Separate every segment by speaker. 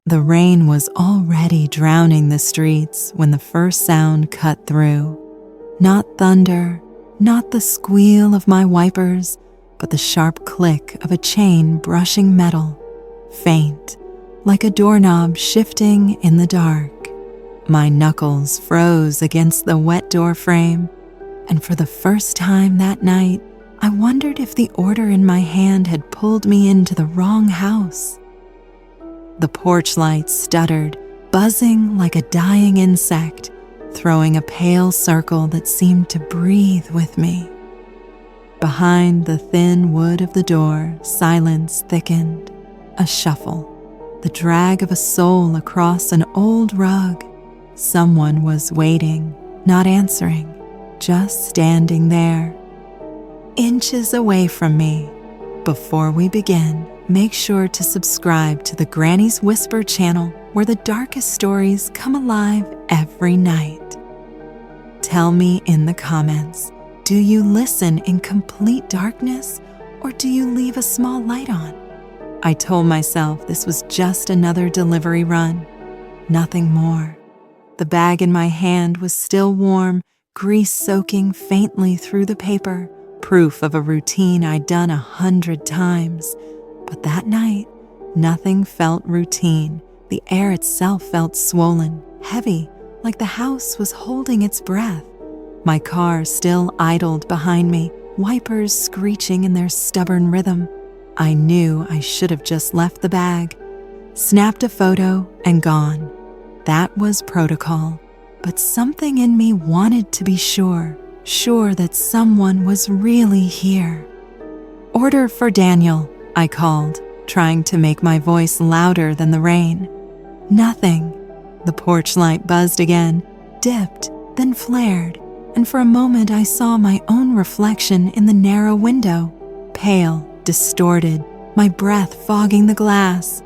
Speaker 1: The rain was already drowning the streets when the first sound cut through. Not thunder, not the squeal of my wipers, but the sharp click of a chain brushing metal, faint, like a doorknob shifting in the dark. My knuckles froze against the wet door frame, and for the first time that night, I wondered if the order in my hand had pulled me into the wrong house. The porch light stuttered, buzzing like a dying insect, throwing a pale circle that seemed to breathe with me. Behind the thin wood of the door, silence thickened. A shuffle, the drag of a soul across an old rug. Someone was waiting, not answering, just standing there. Inches away from me. Before we begin, make sure to subscribe to the Granny's Whisper channel where the darkest stories come alive every night. Tell me in the comments, do you listen in complete darkness or do you leave a small light on? I told myself this was just another delivery run, nothing more. The bag in my hand was still warm, grease soaking faintly through the paper, proof of a routine I'd done 100 times. But that night, nothing felt routine. The air itself felt swollen, heavy, like the house was holding its breath. My car still idled behind me, wipers screeching in their stubborn rhythm. I knew I should have just left the bag, snapped a photo, and gone. That was protocol, but something in me wanted to be sure that someone was really here. "Order for Daniel," I called, trying to make my voice louder than the rain. Nothing. The porch light buzzed again, dipped, then flared, and for a moment I saw my own reflection in the narrow window, pale, distorted, my breath fogging the glass.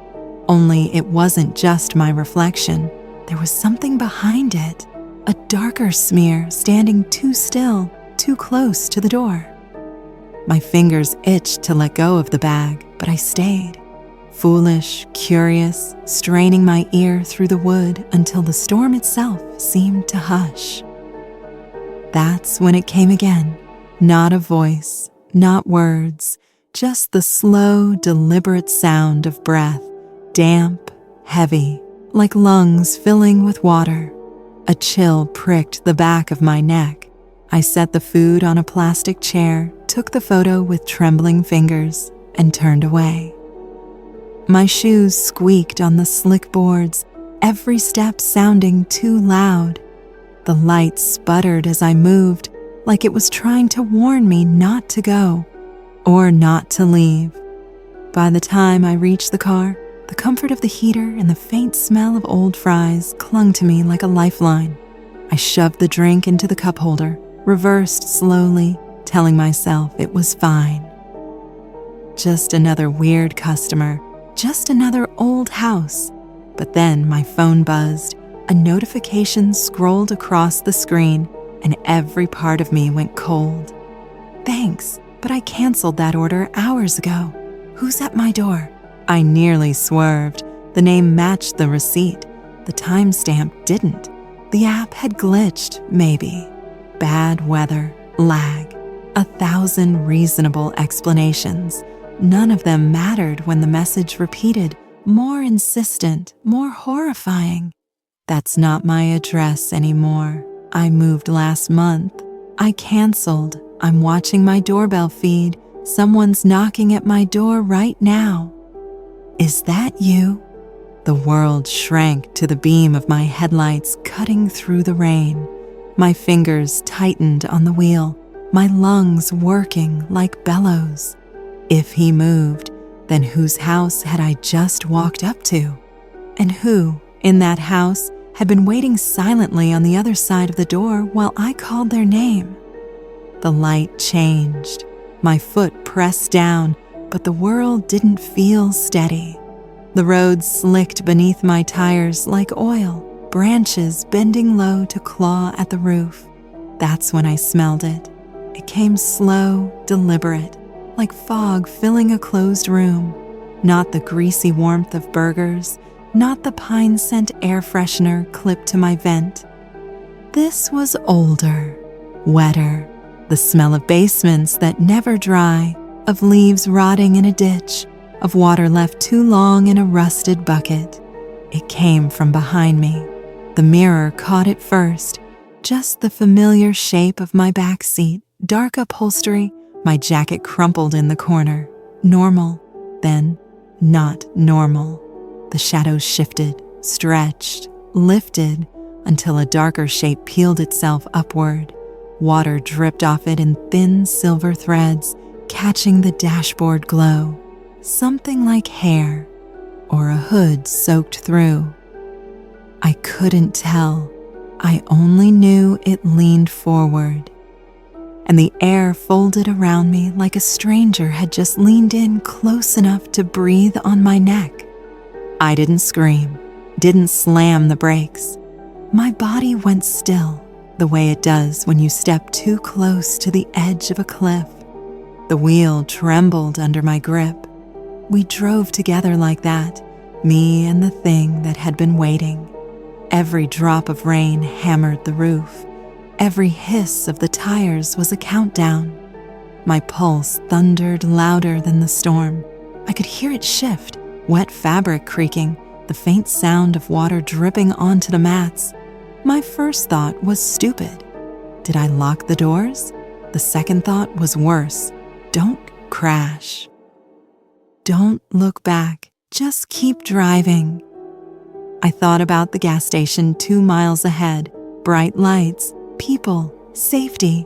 Speaker 1: Only it wasn't just my reflection. There was something behind it, a darker smear standing too still, too close to the door. My fingers itched to let go of the bag, but I stayed. Foolish, curious, straining my ear through the wood until the storm itself seemed to hush. That's when it came again. Not a voice, not words, just the slow, deliberate sound of breath, damp, heavy, like lungs filling with water. A chill pricked the back of my neck. I set the food on a plastic chair, took the photo with trembling fingers, and turned away. My shoes squeaked on the slick boards, every step sounding too loud. The light sputtered as I moved, like it was trying to warn me not to go, or not to leave. By the time I reached the car, the comfort of the heater and the faint smell of old fries clung to me like a lifeline. I shoved the drink into the cup holder, reversed slowly, telling myself it was fine. Just another weird customer, just another old house. But then my phone buzzed, a notification scrolled across the screen, and every part of me went cold. Thanks, but I canceled that order hours ago. Who's at my door? I nearly swerved. The name matched the receipt. The timestamp didn't. The app had glitched, maybe. Bad weather, lag, 1,000 reasonable explanations. None of them mattered when the message repeated, more insistent, more horrifying. That's not my address anymore. I moved last month. I canceled. I'm watching my doorbell feed. Someone's knocking at my door right now. Is that you? The world shrank to the beam of my headlights cutting through the rain. My fingers tightened on the wheel, my lungs working like bellows. If he moved, then whose house had I just walked up to? And who, in that house, had been waiting silently on the other side of the door while I called their name? The light changed. My foot pressed down, but the world didn't feel steady. The road slicked beneath my tires like oil, branches bending low to claw at the roof. That's when I smelled it. It came slow, deliberate, like fog filling a closed room. Not the greasy warmth of burgers, not the pine scent air freshener clipped to my vent. This was older, wetter, the smell of basements that never dry, of leaves rotting in a ditch, of water left too long in a rusted bucket. It came from behind me. The mirror caught it first, just the familiar shape of my back seat, dark upholstery, my jacket crumpled in the corner. Normal, then not normal. The shadows shifted, stretched, lifted, until a darker shape peeled itself upward. Water dripped off it in thin silver threads, catching the dashboard glow. Something like hair, or a hood soaked through. I couldn't tell. I only knew it leaned forward, and the air folded around me like a stranger had just leaned in close enough to breathe on my neck. I didn't scream, didn't slam the brakes. My body went still, the way it does when you step too close to the edge of a cliff. The wheel trembled under my grip. We drove together like that, me and the thing that had been waiting. Every drop of rain hammered the roof. Every hiss of the tires was a countdown. My pulse thundered louder than the storm. I could hear it shift, wet fabric creaking, the faint sound of water dripping onto the mats. My first thought was stupid. Did I lock the doors? The second thought was worse. Don't crash. Don't look back. Just keep driving. I thought about the gas station 2 miles ahead. Bright lights, people, safety.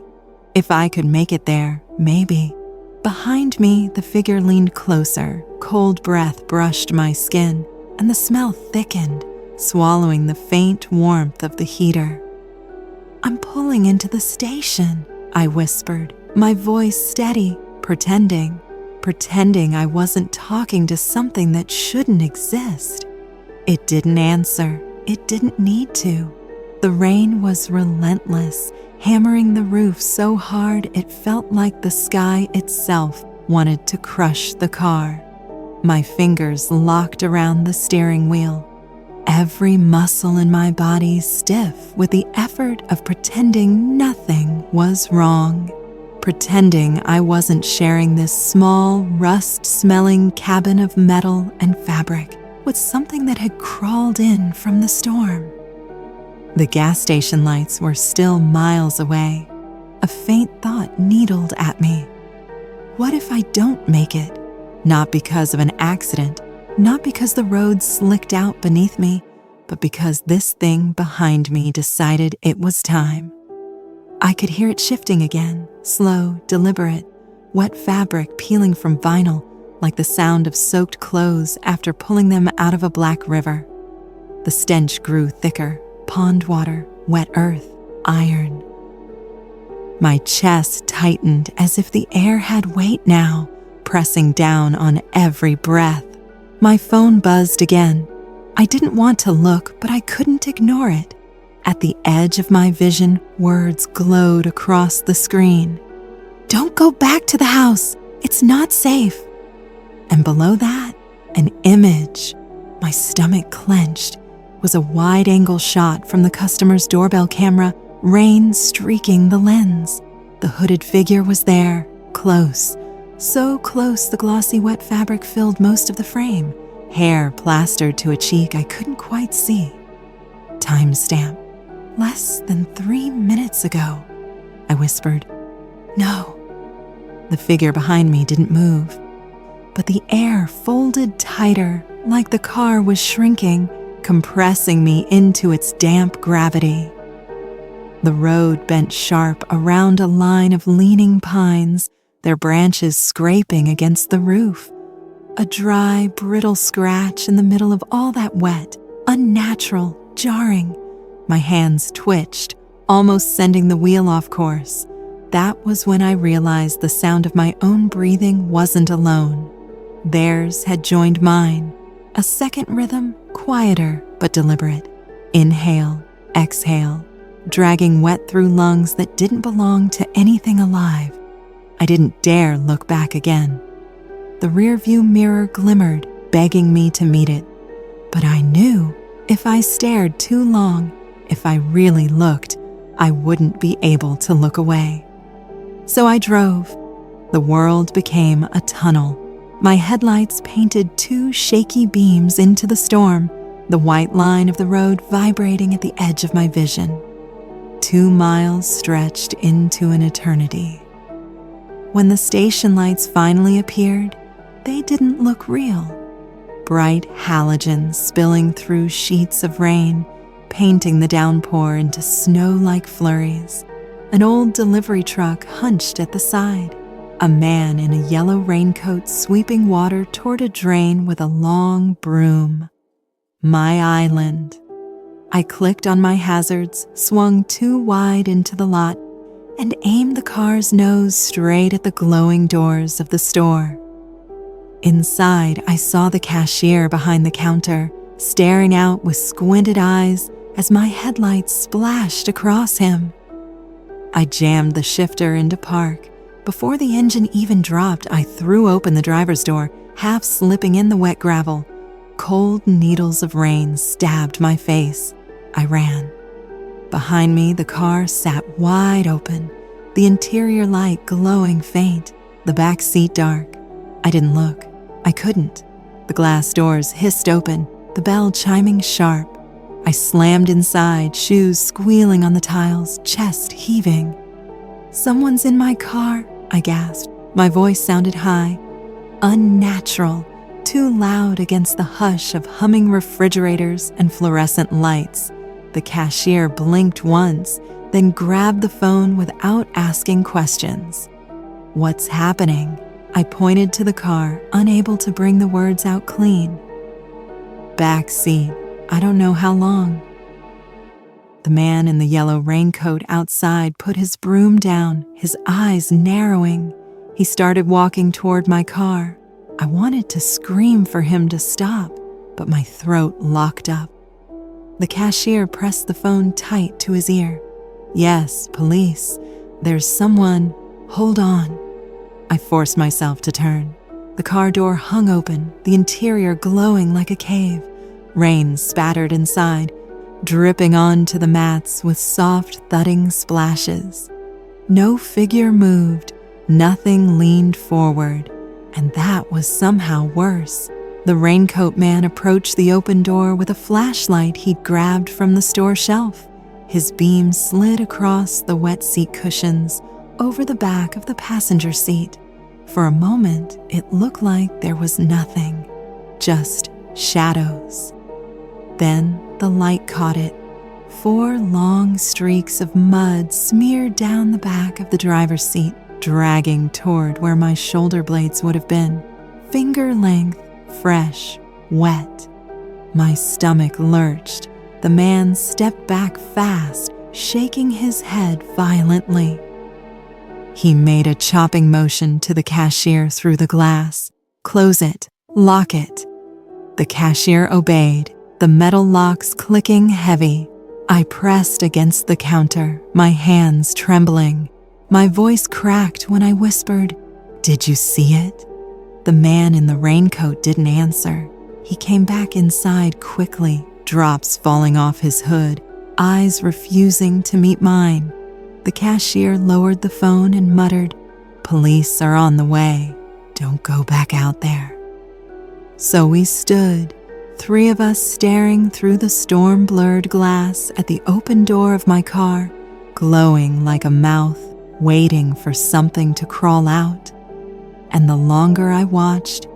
Speaker 1: If I could make it there, maybe. Behind me, the figure leaned closer. Cold breath brushed my skin, and the smell thickened, swallowing the faint warmth of the heater. "I'm pulling into the station," I whispered, my voice steady, pretending I wasn't talking to something that shouldn't exist. It didn't answer. It didn't need to. The rain was relentless, hammering the roof so hard it felt like the sky itself wanted to crush the car. My fingers locked around the steering wheel, every muscle in my body stiff with the effort of pretending nothing was wrong. Pretending I wasn't sharing this small, rust-smelling cabin of metal and fabric with something that had crawled in from the storm. The gas station lights were still miles away. A faint thought needled at me. What if I don't make it? Not because of an accident, not because the road slicked out beneath me, but because this thing behind me decided it was time. I could hear it shifting again, slow, deliberate, wet fabric peeling from vinyl, like the sound of soaked clothes after pulling them out of a black river. The stench grew thicker, pond water, wet earth, iron. My chest tightened as if the air had weight now, pressing down on every breath. My phone buzzed again. I didn't want to look, but I couldn't ignore it. At the edge of my vision, words glowed across the screen. "Don't go back to the house. It's not safe." And below that, an image. My stomach clenched. Was a wide-angle shot from the customer's doorbell camera, rain streaking the lens. The hooded figure was there, close. So close the glossy wet fabric filled most of the frame. Hair plastered to a cheek I couldn't quite see. Timestamp. "Less than 3 minutes ago," I whispered. "No." The figure behind me didn't move, but the air folded tighter, like the car was shrinking, compressing me into its damp gravity. The road bent sharp around a line of leaning pines, their branches scraping against the roof. A dry, brittle scratch in the middle of all that wet, unnatural, jarring. My hands twitched, almost sending the wheel off course. That was when I realized the sound of my own breathing wasn't alone. Theirs had joined mine. A second rhythm, quieter but deliberate. Inhale, exhale, dragging wet through lungs that didn't belong to anything alive. I didn't dare look back again. The rearview mirror glimmered, begging me to meet it. But I knew if I stared too long, if I really looked, I wouldn't be able to look away. So I drove. The world became a tunnel. My headlights painted two shaky beams into the storm, the white line of the road vibrating at the edge of my vision. 2 miles stretched into an eternity. When the station lights finally appeared, they didn't look real. Bright halogens spilling through sheets of rain, painting the downpour into snow-like flurries. An old delivery truck hunched at the side. A man in a yellow raincoat sweeping water toward a drain with a long broom. My island. I clicked on my hazards, swung too wide into the lot, and aimed the car's nose straight at the glowing doors of the store. Inside, I saw the cashier behind the counter, staring out with squinted eyes as my headlights splashed across him. I jammed the shifter into park. Before the engine even dropped, I threw open the driver's door, half slipping in the wet gravel. Cold needles of rain stabbed my face. I ran. Behind me, the car sat wide open, the interior light glowing faint, the back seat dark. I didn't look. I couldn't. The glass doors hissed open, the bell chiming sharp. I slammed inside, shoes squealing on the tiles, chest heaving. "Someone's in my car," I gasped. My voice sounded high, unnatural, too loud against the hush of humming refrigerators and fluorescent lights. The cashier blinked once, then grabbed the phone without asking questions. "What's happening?" I pointed to the car, unable to bring the words out clean. "Back seat. I don't know how long." The man in the yellow raincoat outside put his broom down, his eyes narrowing. He started walking toward my car. I wanted to scream for him to stop, but my throat locked up. The cashier pressed the phone tight to his ear. "Yes, police. There's someone. Hold on." I forced myself to turn. The car door hung open, the interior glowing like a cave. Rain spattered inside, dripping onto the mats with soft thudding splashes. No figure moved, nothing leaned forward, and that was somehow worse. The raincoat man approached the open door with a flashlight he'd grabbed from the store shelf. His beam slid across the wet seat cushions, over the back of the passenger seat. For a moment, it looked like there was nothing, just shadows. Then the light caught it. 4 long streaks of mud smeared down the back of the driver's seat, dragging toward where my shoulder blades would have been. Finger length, fresh, wet. My stomach lurched. The man stepped back fast, shaking his head violently. He made a chopping motion to the cashier through the glass. "Close it. Lock it." The cashier obeyed, the metal locks clicking heavy. I pressed against the counter, my hands trembling. My voice cracked when I whispered, "Did you see it?" The man in the raincoat didn't answer. He came back inside quickly, drops falling off his hood, eyes refusing to meet mine. The cashier lowered the phone and muttered, "Police are on the way. Don't go back out there." So we stood, 3 of us staring through the storm-blurred glass at the open door of my car, glowing like a mouth, waiting for something to crawl out. And the longer I watched,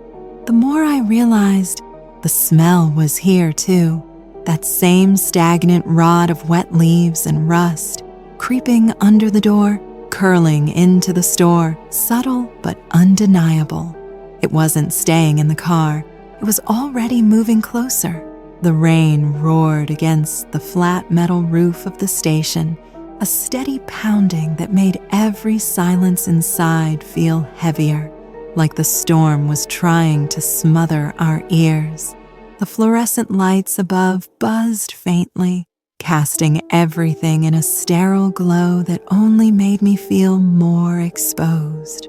Speaker 1: the more I realized the smell was here too, that same stagnant rot of wet leaves and rust, creeping under the door, curling into the store, subtle but undeniable. It wasn't staying in the car. It was already moving closer. The rain roared against the flat metal roof of the station, a steady pounding that made every silence inside feel heavier, like the storm was trying to smother our ears. The fluorescent lights above buzzed faintly, casting everything in a sterile glow that only made me feel more exposed.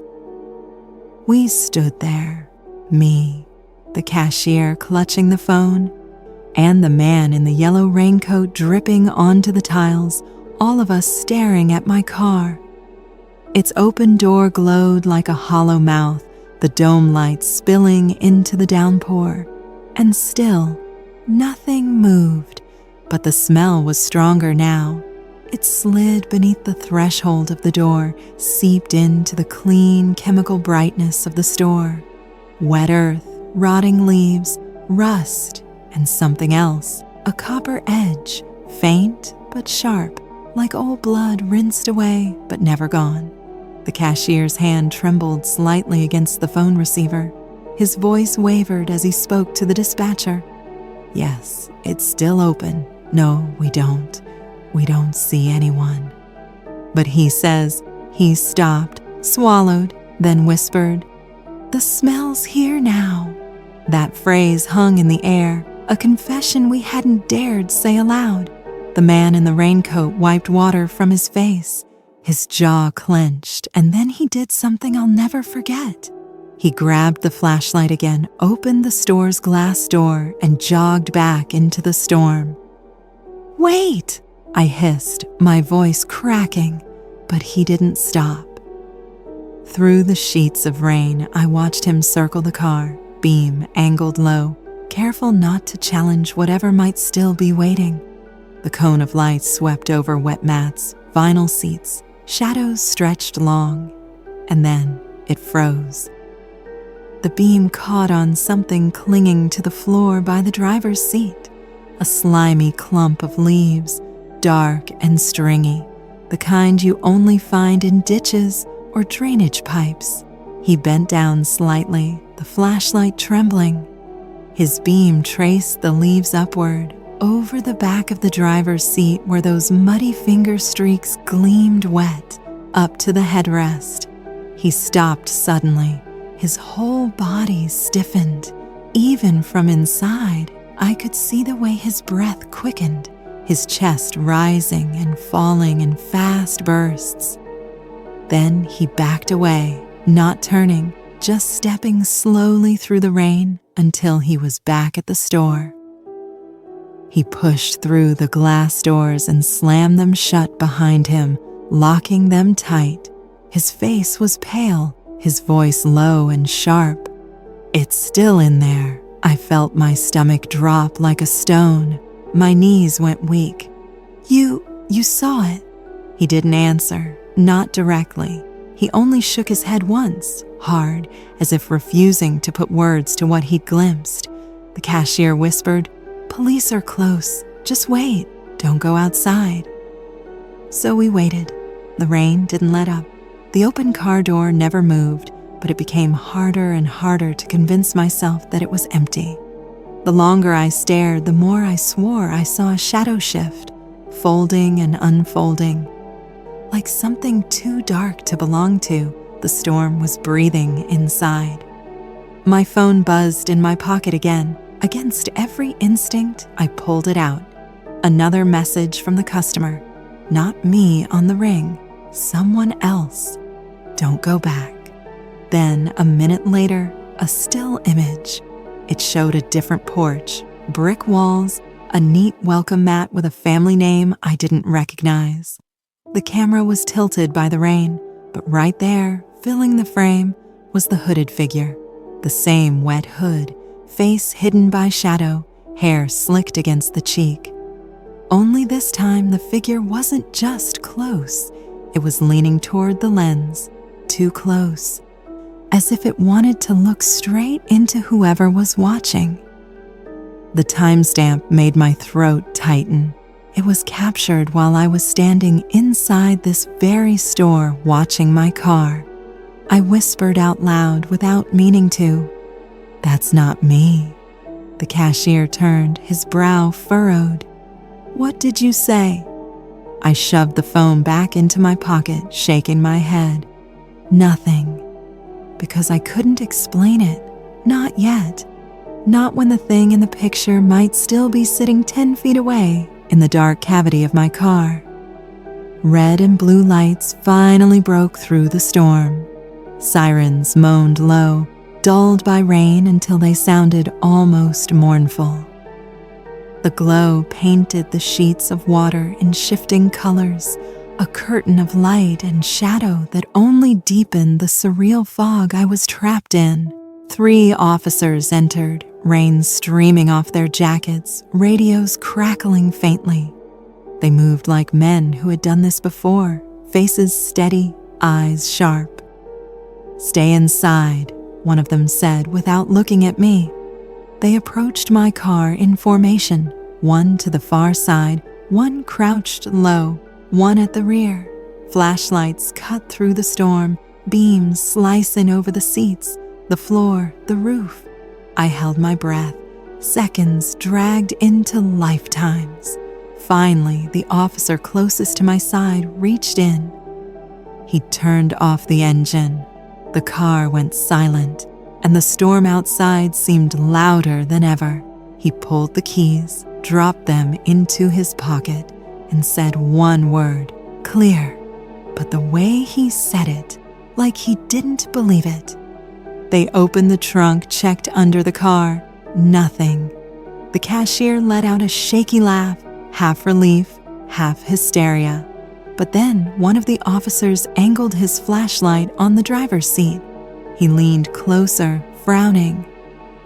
Speaker 1: We stood there, me, the cashier clutching the phone, and the man in the yellow raincoat dripping onto the tiles, all of us staring at my car. Its open door glowed like a hollow mouth, the dome lights spilling into the downpour. And still, nothing moved, but the smell was stronger now. It slid beneath the threshold of the door, seeped into the clean chemical brightness of the store. Wet earth, rotting leaves, rust, and something else, a copper edge, faint but sharp, like old blood rinsed away but never gone. The cashier's hand trembled slightly against the phone receiver. His voice wavered as he spoke to the dispatcher. "Yes, it's still open. No, we don't. We don't see anyone." But he says he stopped, swallowed, then whispered, "The smell's here now." That phrase hung in the air, a confession we hadn't dared say aloud. The man in the raincoat wiped water from his face. His jaw clenched, and then he did something I'll never forget. He grabbed the flashlight again, opened the store's glass door, and jogged back into the storm. "Wait!" I hissed, my voice cracking, but he didn't stop. Through the sheets of rain, I watched him circle the car, beam angled low, careful not to challenge whatever might still be waiting. The cone of light swept over wet mats, vinyl seats, shadows stretched long, and then it froze. The beam caught on something clinging to the floor by the driver's seat, a slimy clump of leaves, dark and stringy, the kind you only find in ditches or drainage pipes. He bent down slightly, the flashlight trembling. His beam traced the leaves upward, over the back of the driver's seat where those muddy finger streaks gleamed wet, up to the headrest. He stopped suddenly. His whole body stiffened. Even from inside, I could see the way his breath quickened, his chest rising and falling in fast bursts. Then he backed away, not turning, just stepping slowly through the rain until he was back at the store. He pushed through the glass doors and slammed them shut behind him, locking them tight. His face was pale, his voice low and sharp. "It's still in there." I felt my stomach drop like a stone. My knees went weak. You saw it." He didn't answer, not directly. He only shook his head once, hard, as if refusing to put words to what he'd glimpsed. The cashier whispered, "Police are close. Just wait. Don't go outside." So we waited. The rain didn't let up. The open car door never moved, but it became harder and harder to convince myself that it was empty. The longer I stared, the more I swore I saw a shadow shift, folding and unfolding. Like something too dark to belong to, the storm was breathing inside. My phone buzzed in my pocket again. Against every instinct, I pulled it out. Another message from the customer. Not me on the ring, someone else. "Don't go back." Then, a minute later, a still image. It showed a different porch, brick walls, a neat welcome mat with a family name I didn't recognize. The camera was tilted by the rain, but right there, filling the frame, was the hooded figure. The same wet hood, face hidden by shadow, hair slicked against the cheek. Only this time the figure wasn't just close, it was leaning toward the lens, too close, as if it wanted to look straight into whoever was watching. The timestamp made my throat tighten. It was captured while I was standing inside this very store watching my car. I whispered out loud without meaning to, "That's not me." The cashier turned, his brow furrowed. "What did you say?" I shoved the phone back into my pocket, shaking my head. Nothing. Because I couldn't explain it. Not yet. Not when the thing in the picture might still be sitting 10 feet away in the dark cavity of my car. Red and blue lights finally broke through the storm. Sirens moaned low, dulled by rain until they sounded almost mournful. The glow painted the sheets of water in shifting colors, a curtain of light and shadow that only deepened the surreal fog I was trapped in. 3 officers entered, rain streaming off their jackets, radios crackling faintly. They moved like men who had done this before, faces steady, eyes sharp. "Stay inside," one of them said without looking at me. They approached my car in formation, one to the far side, one crouched low, one at the rear. Flashlights cut through the storm, beams slicing over the seats, the floor, the roof. I held my breath. Seconds dragged into lifetimes. Finally, the officer closest to my side reached in. He turned off the engine. The car went silent, and the storm outside seemed louder than ever. He pulled the keys, dropped them into his pocket, and said one word, "Clear." But the way he said it, like he didn't believe it. They opened the trunk, checked under the car. Nothing. The cashier let out a shaky laugh, half relief, half hysteria. But then one of the officers angled his flashlight on the driver's seat. He leaned closer, frowning.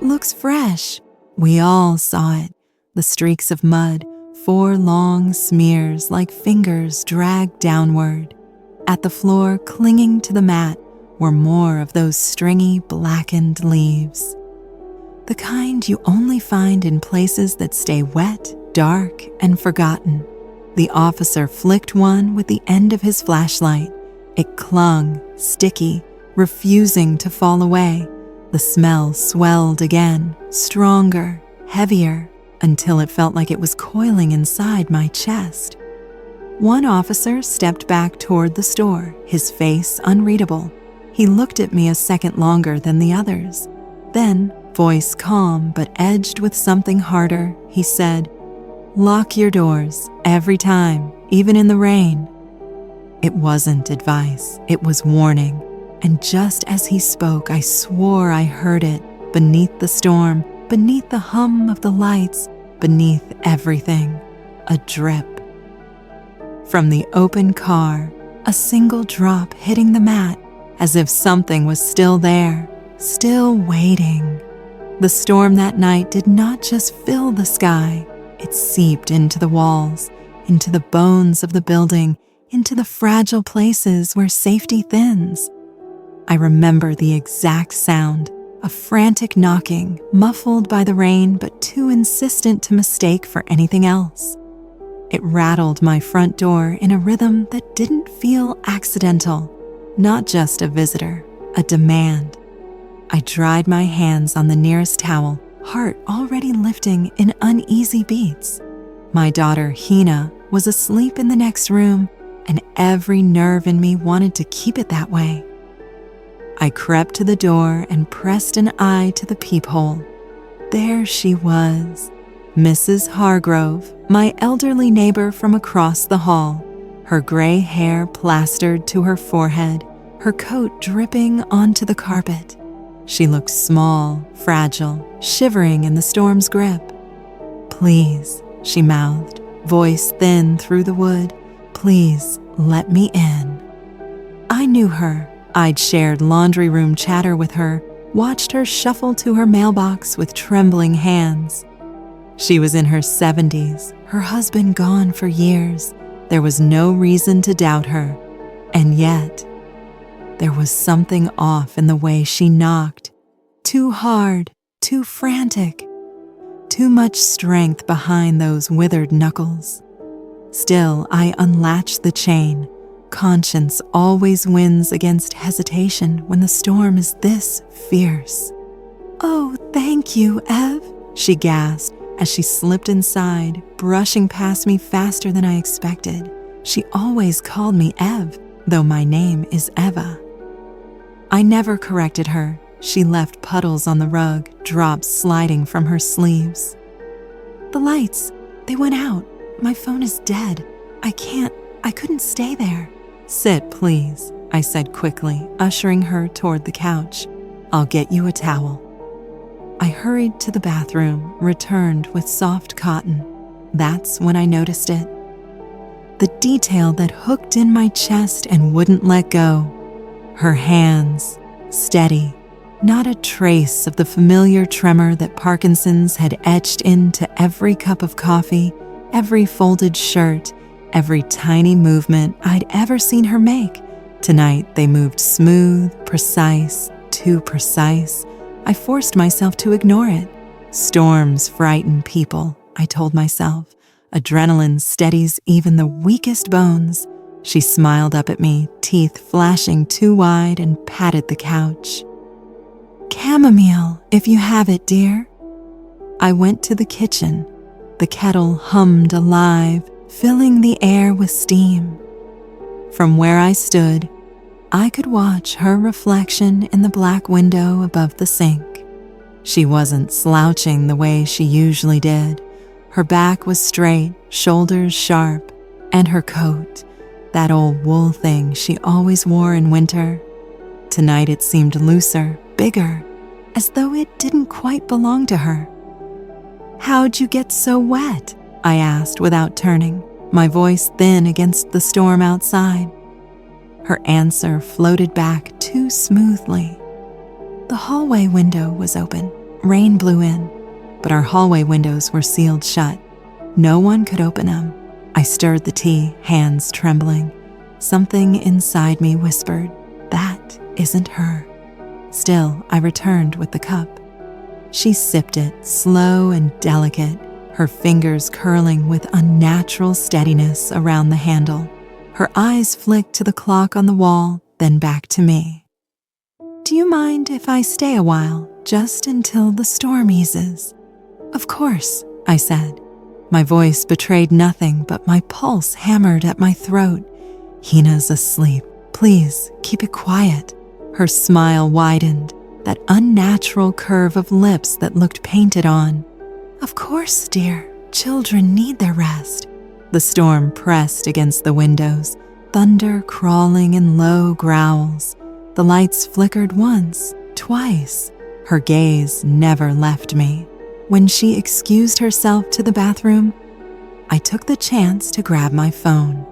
Speaker 1: "Looks fresh." We all saw it. The streaks of mud, 4 long smears like fingers dragged downward. At the floor, clinging to the mat, were more of those stringy, blackened leaves. The kind you only find in places that stay wet, dark, and forgotten. The officer flicked one with the end of his flashlight. It clung, sticky, refusing to fall away. The smell swelled again, stronger, heavier, until it felt like it was coiling inside my chest. One officer stepped back toward the store, his face unreadable. He looked at me a second longer than the others. Then, voice calm but edged with something harder, he said, "Lock your doors, every time, even in the rain." It wasn't advice, it was warning. And just as he spoke, I swore I heard it, beneath the storm, beneath the hum of the lights, beneath everything, a drip. From the open car, a single drop hitting the mat, as if something was still there, still waiting. The storm that night did not just fill the sky, it seeped into the walls, into the bones of the building, into the fragile places where safety thins. I remember the exact sound, a frantic knocking, muffled by the rain but too insistent to mistake for anything else. It rattled my front door in a rhythm that didn't feel accidental, not just a visitor, a demand. I dried my hands on the nearest towel, heart already lifting in uneasy beats. My daughter, Hina, was asleep in the next room, and every nerve in me wanted to keep it that way. I crept to the door and pressed an eye to the peephole. There she was, Mrs. Hargrove, my elderly neighbor from across the hall, her gray hair plastered to her forehead, her coat dripping onto the carpet. She looked small, fragile, shivering in the storm's grip. "Please," she mouthed, voice thin through the wood, "please let me in." I knew her. I'd shared laundry room chatter with her, watched her shuffle to her mailbox with trembling hands. She was in her 70s, her husband gone for years. There was no reason to doubt her. And yet, there was something off in the way she knocked. Too hard, too frantic, too much strength behind those withered knuckles. Still, I unlatched the chain. Conscience always wins against hesitation when the storm is this fierce. "Oh, thank you, Ev," she gasped as she slipped inside, brushing past me faster than I expected. She always called me Ev, though my name is Eva. I never corrected her. She left puddles on the rug, drops sliding from her sleeves. "The lights, they went out. My phone is dead. I couldn't stay there." "Sit, please," I said quickly, ushering her toward the couch. "I'll get you a towel." I hurried to the bathroom, returned with soft cotton. That's when I noticed it. The detail that hooked in my chest and wouldn't let go. Her hands, steady, not a trace of the familiar tremor that Parkinson's had etched into every cup of coffee, every folded shirt, every tiny movement I'd ever seen her make. Tonight they moved smooth, precise, too precise. I forced myself to ignore it. Storms frighten people, I told myself. Adrenaline steadies even the weakest bones. She smiled up at me, teeth flashing too wide, and patted the couch. Chamomile, if you have it, dear. I went to the kitchen. The kettle hummed alive, filling the air with steam. From where I stood, I could watch her reflection in the black window above the sink. She wasn't slouching the way she usually did. Her back was straight, shoulders sharp, and her coat, that old wool thing she always wore in winter. Tonight it seemed looser, bigger, as though it didn't quite belong to her. "How'd you get so wet?" I asked without turning, my voice thin against the storm outside. Her answer floated back too smoothly. The hallway window was open. Rain blew in, but our hallway windows were sealed shut. No one could open them. I stirred the tea, hands trembling. Something inside me whispered, "That isn't her." Still, I returned with the cup. She sipped it, slow and delicate, her fingers curling with unnatural steadiness around the handle. Her eyes flicked to the clock on the wall, then back to me. "Do you mind if I stay a while, just until the storm eases?" "Of course," I said. My voice betrayed nothing, but my pulse hammered at my throat. "Hina's asleep. Please, keep it quiet." Her smile widened, that unnatural curve of lips that looked painted on. "Of course, dear. Children need their rest." The storm pressed against the windows, thunder crawling in low growls. The lights flickered once, twice. Her gaze never left me. When she excused herself to the bathroom, I took the chance to grab my phone.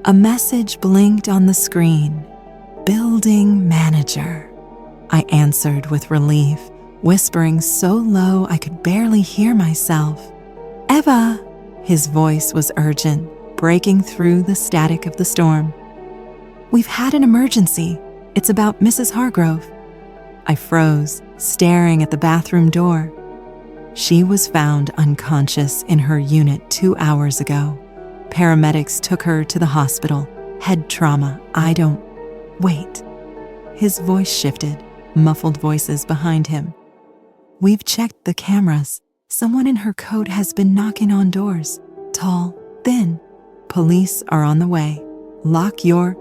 Speaker 1: A message blinked on the screen. "Building manager." I answered with relief, whispering so low I could barely hear myself. "Eva!" His voice was urgent, breaking through the static of the storm. "We've had an emergency. It's about Mrs. Hargrove." I froze, staring at the bathroom door. She was found unconscious in her unit 2 hours ago. Paramedics took her to the hospital. Head trauma. Wait. His voice shifted, muffled voices behind him. "We've checked the cameras. Someone in her coat has been knocking on doors. Tall, thin. Police are on the way. Lock your..."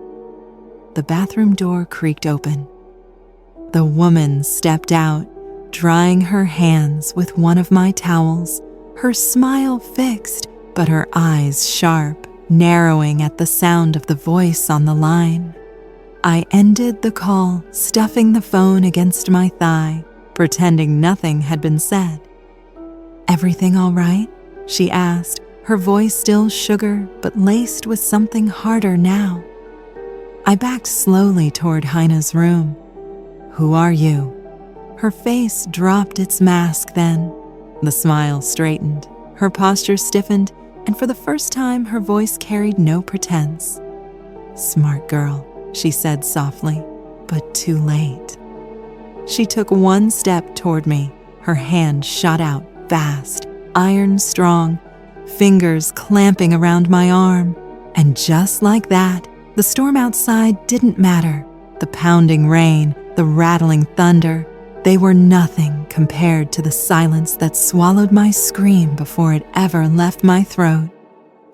Speaker 1: The bathroom door creaked open. The woman stepped out, drying her hands with one of my towels, her smile fixed, but her eyes sharp, narrowing at the sound of the voice on the line. I ended the call, stuffing the phone against my thigh, pretending nothing had been said. "Everything all right?" she asked, her voice still sugar but laced with something harder now. I backed slowly toward Heina's room. "Who are you?" Her face dropped its mask then. The smile straightened, her posture stiffened, and for the first time her voice carried no pretense. "Smart girl," she said softly, "but too late." She took one step toward me, her hand shot out, fast, iron strong, fingers clamping around my arm. And just like that, the storm outside didn't matter. The pounding rain, the rattling thunder, they were nothing compared to the silence that swallowed my scream before it ever left my throat.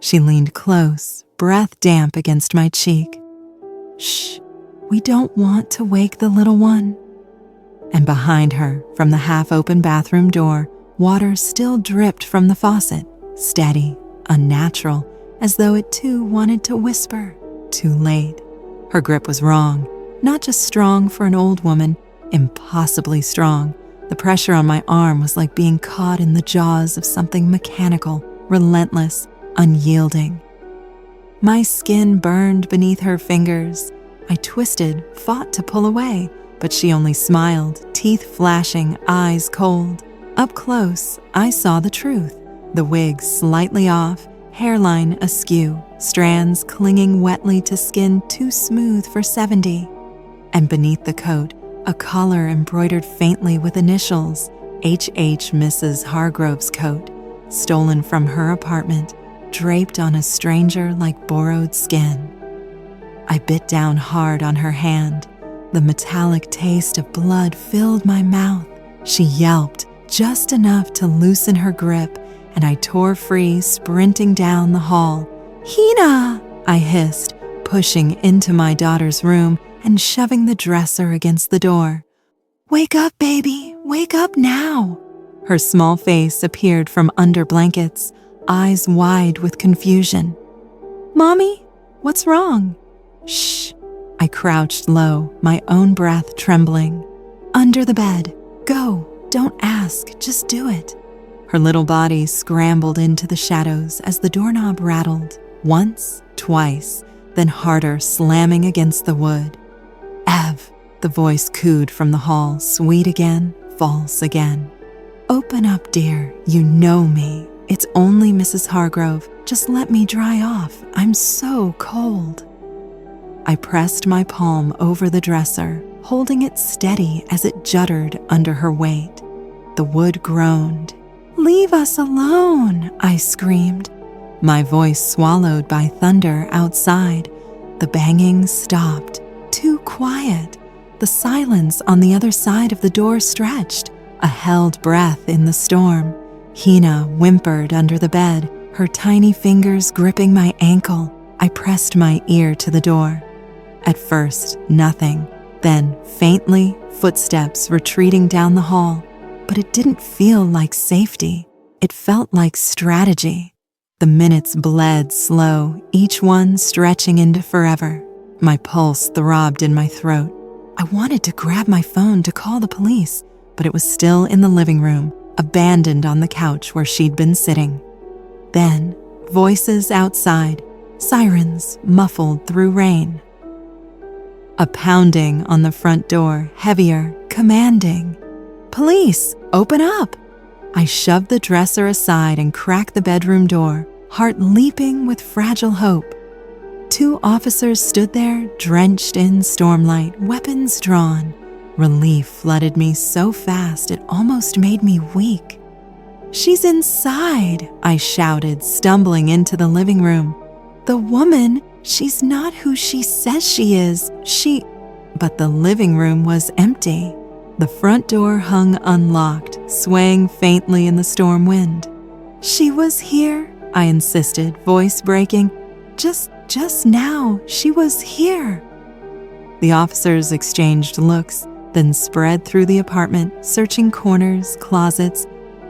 Speaker 1: She leaned close, breath damp against my cheek. "Shh, we don't want to wake the little one." And behind her, from the half-open bathroom door, water still dripped from the faucet, steady, unnatural, as though it too wanted to whisper, "Too late." Her grip was wrong, not just strong for an old woman, impossibly strong, The pressure on my arm was like being caught in the jaws of something mechanical, relentless, unyielding. My skin burned beneath her fingers. I twisted, fought to pull away, but she only smiled, teeth flashing, eyes cold. Up close, I saw the truth. The wig slightly off, hairline askew, strands clinging wetly to skin too smooth for 70. And beneath the coat, a collar embroidered faintly with initials, H.H. Mrs. Hargrove's coat, stolen from her apartment, draped on a stranger like borrowed skin. I bit down hard on her hand. The metallic taste of blood filled my mouth. She yelped, just enough to loosen her grip, and I tore free, sprinting down the hall. "Hina!" I hissed, pushing into my daughter's room and shoving the dresser against the door. "Wake up, baby! Wake up now!" Her small face appeared from under blankets, eyes wide with confusion. "Mommy, what's wrong?" "Shh." I crouched low, my own breath trembling. "Under the bed. Go. Don't ask. Just do it." Her little body scrambled into the shadows as the doorknob rattled, once, twice, then harder, slamming against the wood. "Ev," the voice cooed from the hall, sweet again, false again. "Open up, dear. You know me. It's only Mrs. Hargrove. Just let me dry off. I'm so cold." I pressed my palm over the dresser, holding it steady as it juddered under her weight. The wood groaned. "Leave us alone," I screamed. My voice swallowed by thunder outside. The banging stopped. Too quiet. The silence on the other side of the door stretched, a held breath in the storm. Hina whimpered under the bed, her tiny fingers gripping my ankle. I pressed my ear to the door. At first, nothing. Then, faintly, footsteps retreating down the hall. But it didn't feel like safety. It felt like strategy. The minutes bled slow, each one stretching into forever. My pulse throbbed in my throat. I wanted to grab my phone to call the police, but it was still in the living room, abandoned on the couch where she'd been sitting. Then, voices outside, sirens muffled through rain. A pounding on the front door, heavier, commanding. "Police, open up!" I shoved the dresser aside and cracked the bedroom door, heart leaping with fragile hope. 2 officers stood there, drenched in stormlight, weapons drawn. Relief flooded me so fast it almost made me weak. "She's inside," I shouted, stumbling into the living room. "The woman, she's not who she says she is. But the living room was empty. The front door hung unlocked, swaying faintly in the storm wind. "She was here," I insisted, voice breaking. Just now, she was here." The officers exchanged looks, then spread through the apartment, searching corners, closets,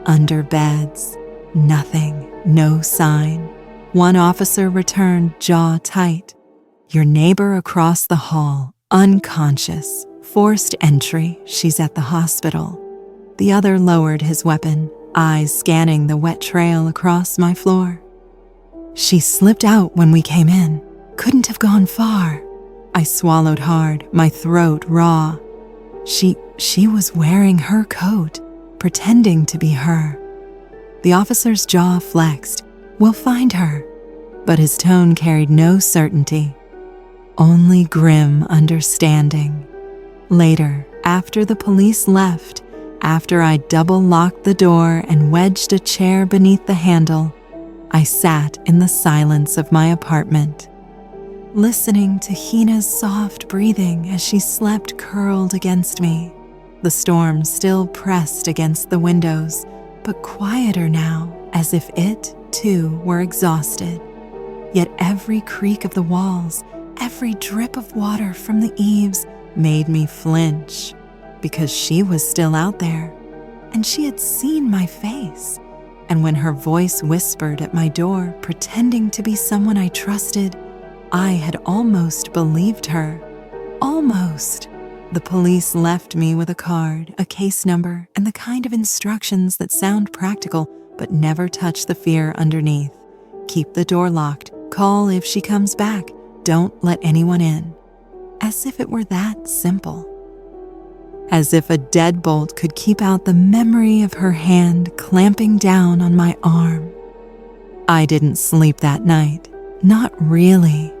Speaker 1: under beds. Nothing, no sign. One officer returned, jaw tight. "Your neighbor across the hall, unconscious. Forced entry, she's at the hospital." The other lowered his weapon, eyes scanning the wet trail across my floor. "She slipped out when we came in. Couldn't have gone far." I swallowed hard, my throat raw. She was wearing her coat, pretending to be her. The officer's jaw flexed. "We'll find her." But his tone carried no certainty, only grim understanding. Later, after the police left, after I double-locked the door and wedged a chair beneath the handle, I sat in the silence of my apartment, listening to Hina's soft breathing as she slept curled against me. The storm still pressed against the windows, but quieter now, as if it, too, were exhausted. Yet every creak of the walls, every drip of water from the eaves made me flinch, because she was still out there, and she had seen my face. And when her voice whispered at my door, pretending to be someone I trusted, I had almost believed her. Almost. The police left me with a card, a case number, and the kind of instructions that sound practical but never touch the fear underneath. Keep the door locked, call if she comes back, don't let anyone in. As if it were that simple. As if a deadbolt could keep out the memory of her hand clamping down on my arm. I didn't sleep that night. Not really.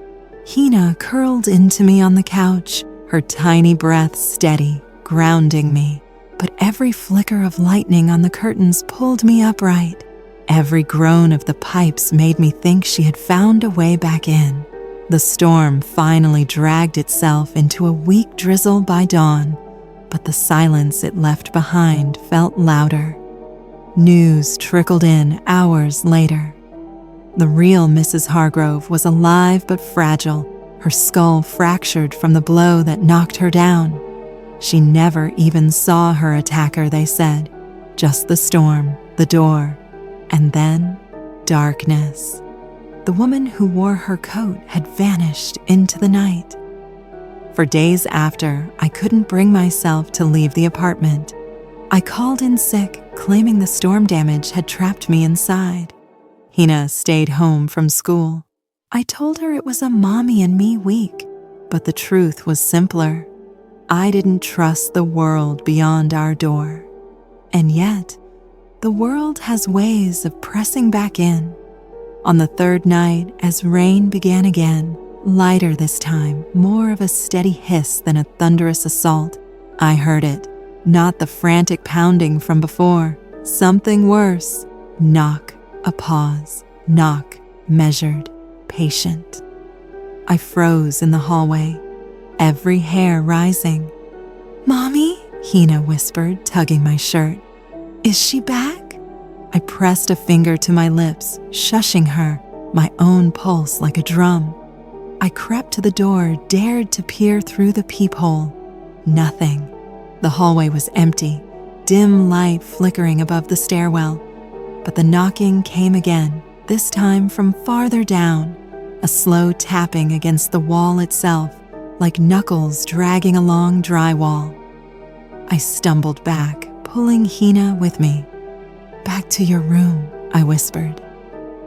Speaker 1: Hina curled into me on the couch, her tiny breath steady, grounding me. But every flicker of lightning on the curtains pulled me upright. Every groan of the pipes made me think she had found a way back in. The storm finally dragged itself into a weak drizzle by dawn, but the silence it left behind felt louder. News trickled in hours later. The real Mrs. Hargrove was alive but fragile, her skull fractured from the blow that knocked her down. She never even saw her attacker, they said. Just the storm, the door, and then darkness. The woman who wore her coat had vanished into the night. For days after, I couldn't bring myself to leave the apartment. I called in sick, claiming the storm damage had trapped me inside. Hina stayed home from school. I told her it was a mommy and me week, but the truth was simpler. I didn't trust the world beyond our door. And yet, the world has ways of pressing back in. On the third night, as rain began again, lighter this time, more of a steady hiss than a thunderous assault, I heard it. Not the frantic pounding from before, something worse. Knock, a pause, knock, measured, patient. I froze in the hallway, every hair rising. "Mommy?" Hina whispered, tugging my shirt. "Is she back?" I pressed a finger to my lips, shushing her, my own pulse like a drum. I crept to the door, dared to peer through the peephole. Nothing. The hallway was empty, dim light flickering above the stairwell. But the knocking came again, this time from farther down, a slow tapping against the wall itself, like knuckles dragging along drywall. I stumbled back, pulling Hina with me. "Back to your room," I whispered.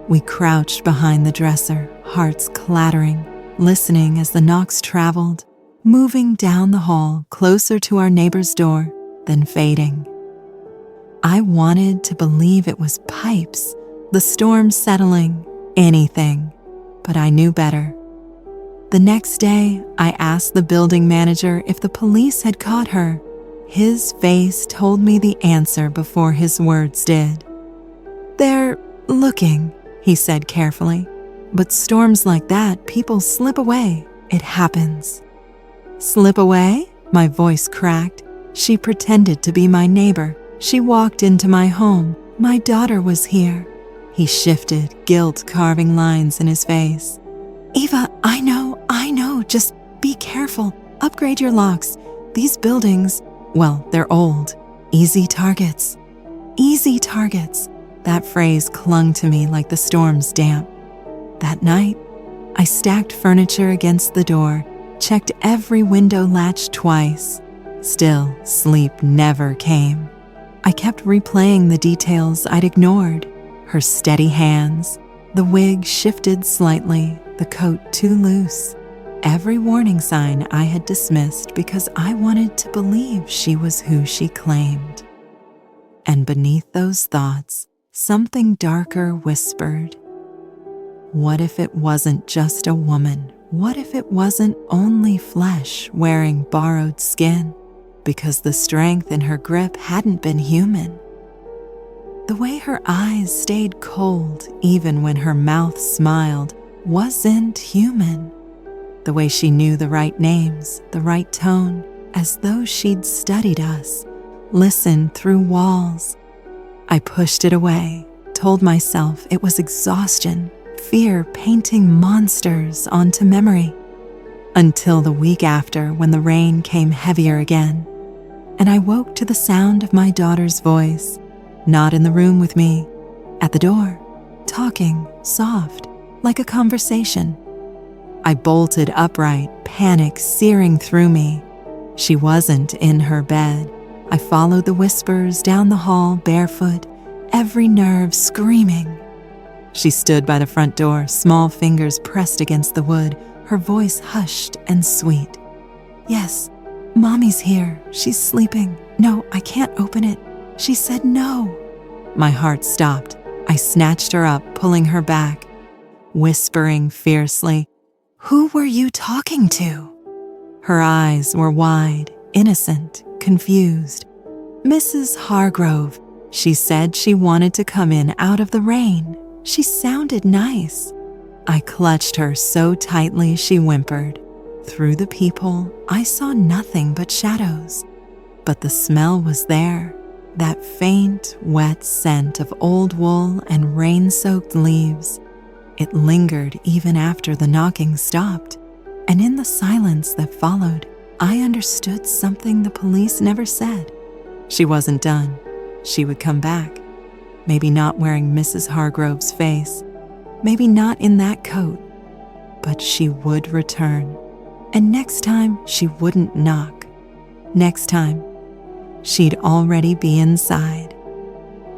Speaker 1: We crouched behind the dresser, hearts clattering, listening as the knocks traveled, moving down the hall closer to our neighbor's door, then fading. I wanted to believe it was pipes, the storm settling, anything, but I knew better. The next day, I asked the building manager if the police had caught her. His face told me the answer before his words did. "They're looking," he said carefully. "But storms like that, people slip away. It happens." "Slip away?" My voice cracked. She pretended to be my neighbor. She walked into my home. My daughter was here. He shifted, guilt carving lines in his face. "Eva, I know, just be careful. Upgrade your locks. These buildings, well, they're old. Easy targets." Easy targets. That phrase clung to me like the storm's damp. That night, I stacked furniture against the door, checked every window latch twice. Still, sleep never came. I kept replaying the details I'd ignored. Her steady hands, the wig shifted slightly, the coat too loose. Every warning sign I had dismissed because I wanted to believe she was who she claimed. And beneath those thoughts, something darker whispered. What if it wasn't just a woman? What if it wasn't only flesh wearing borrowed skin? Because the strength in her grip hadn't been human. The way her eyes stayed cold even when her mouth smiled wasn't human. The way she knew the right names, the right tone, as though she'd studied us, listened through walls. I pushed it away, told myself it was exhaustion, fear painting monsters onto memory. Until the week after, when the rain came heavier again, and I woke to the sound of my daughter's voice, not in the room with me, at the door, talking, soft, like a conversation. I bolted upright, panic searing through me. She wasn't in her bed. I followed the whispers down the hall barefoot, every nerve screaming. She stood by the front door, small fingers pressed against the wood, her voice hushed and sweet. "Yes, Mommy's here. She's sleeping. No, I can't open it. She said no." My heart stopped. I snatched her up, pulling her back, whispering fiercely, "Who were you talking to?" Her eyes were wide, innocent, confused. "Mrs. Hargrove. She said she wanted to come in out of the rain. She sounded nice." I clutched her so tightly she whimpered. Through the peephole, I saw nothing but shadows. But the smell was there, that faint, wet scent of old wool and rain-soaked leaves. It lingered even after the knocking stopped, and in the silence that followed, I understood something the police never said. She wasn't done. She would come back. Maybe not wearing Mrs. Hargrove's face, maybe not in that coat, but she would return. And next time, she wouldn't knock. Next time, she'd already be inside.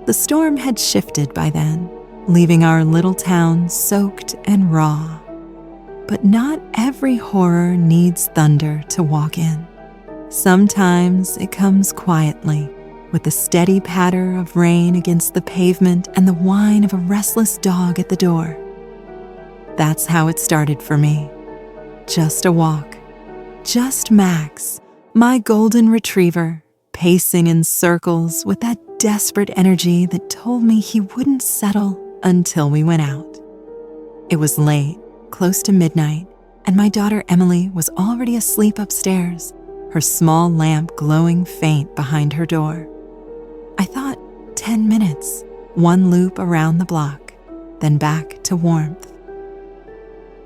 Speaker 1: The storm had shifted by then, leaving our little town soaked and raw. But not every horror needs thunder to walk in. Sometimes it comes quietly, with the steady patter of rain against the pavement and the whine of a restless dog at the door. That's how it started for me. Just a walk. Just Max, my golden retriever, pacing in circles with that desperate energy that told me he wouldn't settle until we went out. It was late, close to midnight, and my daughter Emily was already asleep upstairs, her small lamp glowing faint behind her door. I thought 10 minutes, one loop around the block, then back to warmth.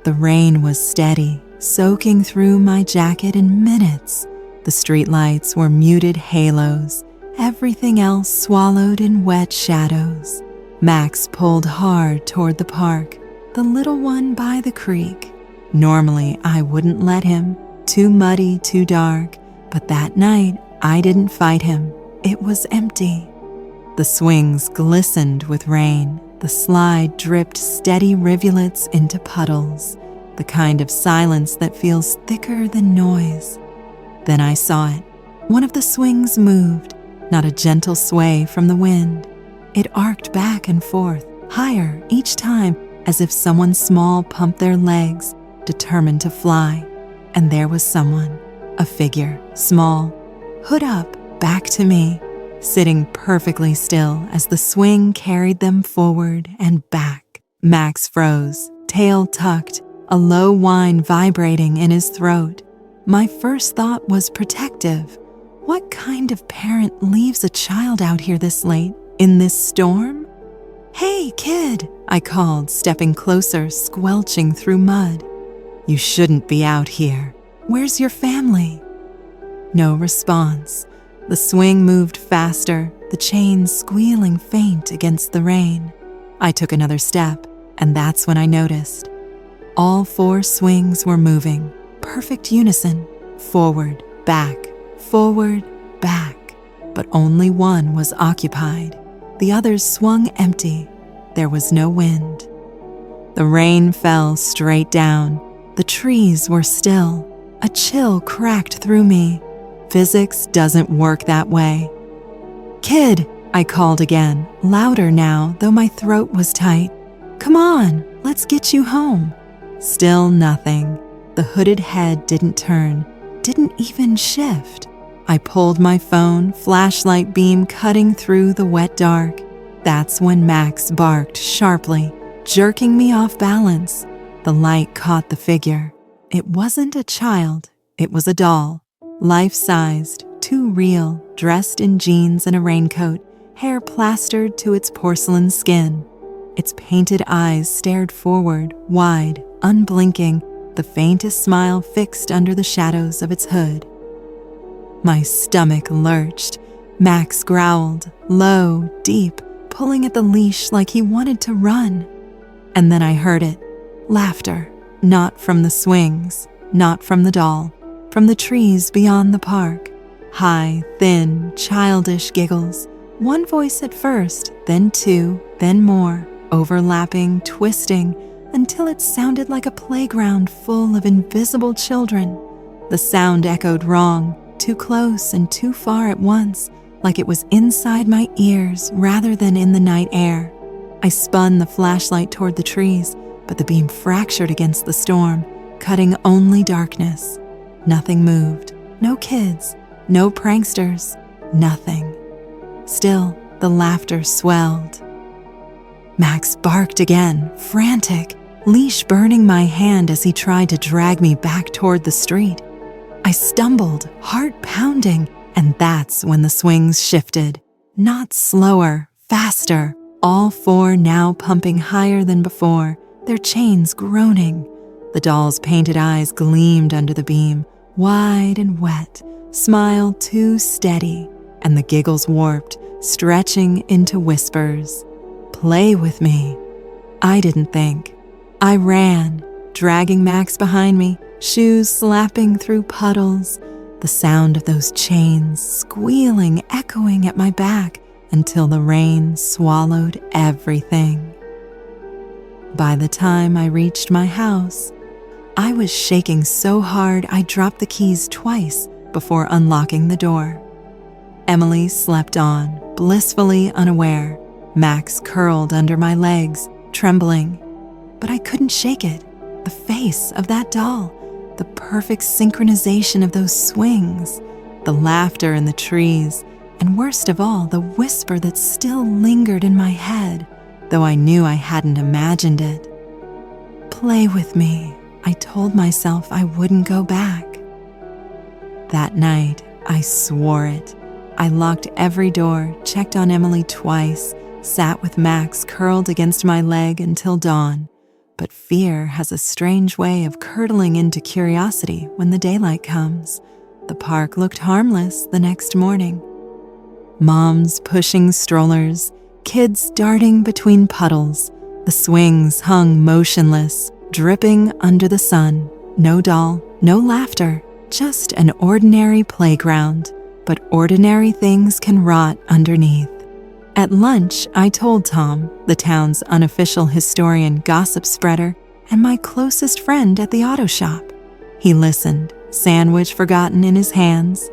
Speaker 1: The rain was steady, soaking through my jacket in minutes. The streetlights were muted halos, everything else swallowed in wet shadows. Max pulled hard toward the park, the little one by the creek. Normally, I wouldn't let him, too muddy, too dark, but that night, I didn't fight him. It was empty. The swings glistened with rain. The slide dripped steady rivulets into puddles, the kind of silence that feels thicker than noise. Then I saw it. One of the swings moved, not a gentle sway from the wind. It arced back and forth, higher each time, as if someone small pumped their legs, determined to fly. And there was someone, a figure, small, hood up, back to me, sitting perfectly still as the swing carried them forward and back. Max froze, tail tucked, a low whine vibrating in his throat. My first thought was protective. What kind of parent leaves a child out here this late, in this storm? "Hey, kid," I called, stepping closer, squelching through mud. "You shouldn't be out here. Where's your family?" No response. The swing moved faster, the chains squealing faint against the rain. I took another step, and that's when I noticed. All 4 swings were moving, perfect unison, forward, back, but only one was occupied. The others swung empty. There was no wind. The rain fell straight down. The trees were still. A chill cracked through me. Physics doesn't work that way. "Kid," I called again, louder now, though my throat was tight. "Come on, let's get you home." Still nothing. The hooded head didn't turn, didn't even shift. I pulled my phone, flashlight beam cutting through the wet dark. That's when Max barked sharply, jerking me off balance. The light caught the figure. It wasn't a child, it was a doll. Life-sized, too real, dressed in jeans and a raincoat, hair plastered to its porcelain skin. Its painted eyes stared forward, wide, unblinking, the faintest smile fixed under the shadows of its hood. My stomach lurched. Max growled, low, deep, pulling at the leash like he wanted to run. And then I heard it. Laughter. Not from the swings, not from the doll, from the trees beyond the park. High, thin, childish giggles. One voice at first, then two, then more, overlapping, twisting, until it sounded like a playground full of invisible children. The sound echoed wrong, too close and too far at once, like it was inside my ears rather than in the night air. I spun the flashlight toward the trees, but the beam fractured against the storm, cutting only darkness. Nothing moved. No kids. No pranksters. Nothing. Still, the laughter swelled. Max barked again, frantic, leash burning my hand as he tried to drag me back toward the street. I stumbled, heart pounding, and that's when the swings shifted. Not slower, faster, all four now pumping higher than before, their chains groaning. The doll's painted eyes gleamed under the beam, wide and wet, smile too steady, and the giggles warped, stretching into whispers. Play with me. I didn't think. I ran, dragging Max behind me, shoes slapping through puddles, the sound of those chains squealing, echoing at my back until the rain swallowed everything. By the time I reached my house, I was shaking so hard I dropped the keys twice before unlocking the door. Emily slept on, blissfully unaware. Max curled under my legs, trembling. But I couldn't shake it. The face of that doll, the perfect synchronization of those swings, the laughter in the trees, and worst of all, the whisper that still lingered in my head, though I knew I hadn't imagined it. Play with me. I told myself I wouldn't go back. That night, I swore it. I locked every door, checked on Emily twice, sat with Max curled against my leg until dawn. But fear has a strange way of curdling into curiosity when the daylight comes. The park looked harmless the next morning. Moms pushing strollers, kids darting between puddles. The swings hung motionless, dripping under the sun. No doll, no laughter, just an ordinary playground. But ordinary things can rot underneath. At lunch, I told Tom, the town's unofficial historian gossip spreader, and my closest friend at the auto shop. He listened, sandwich forgotten in his hands.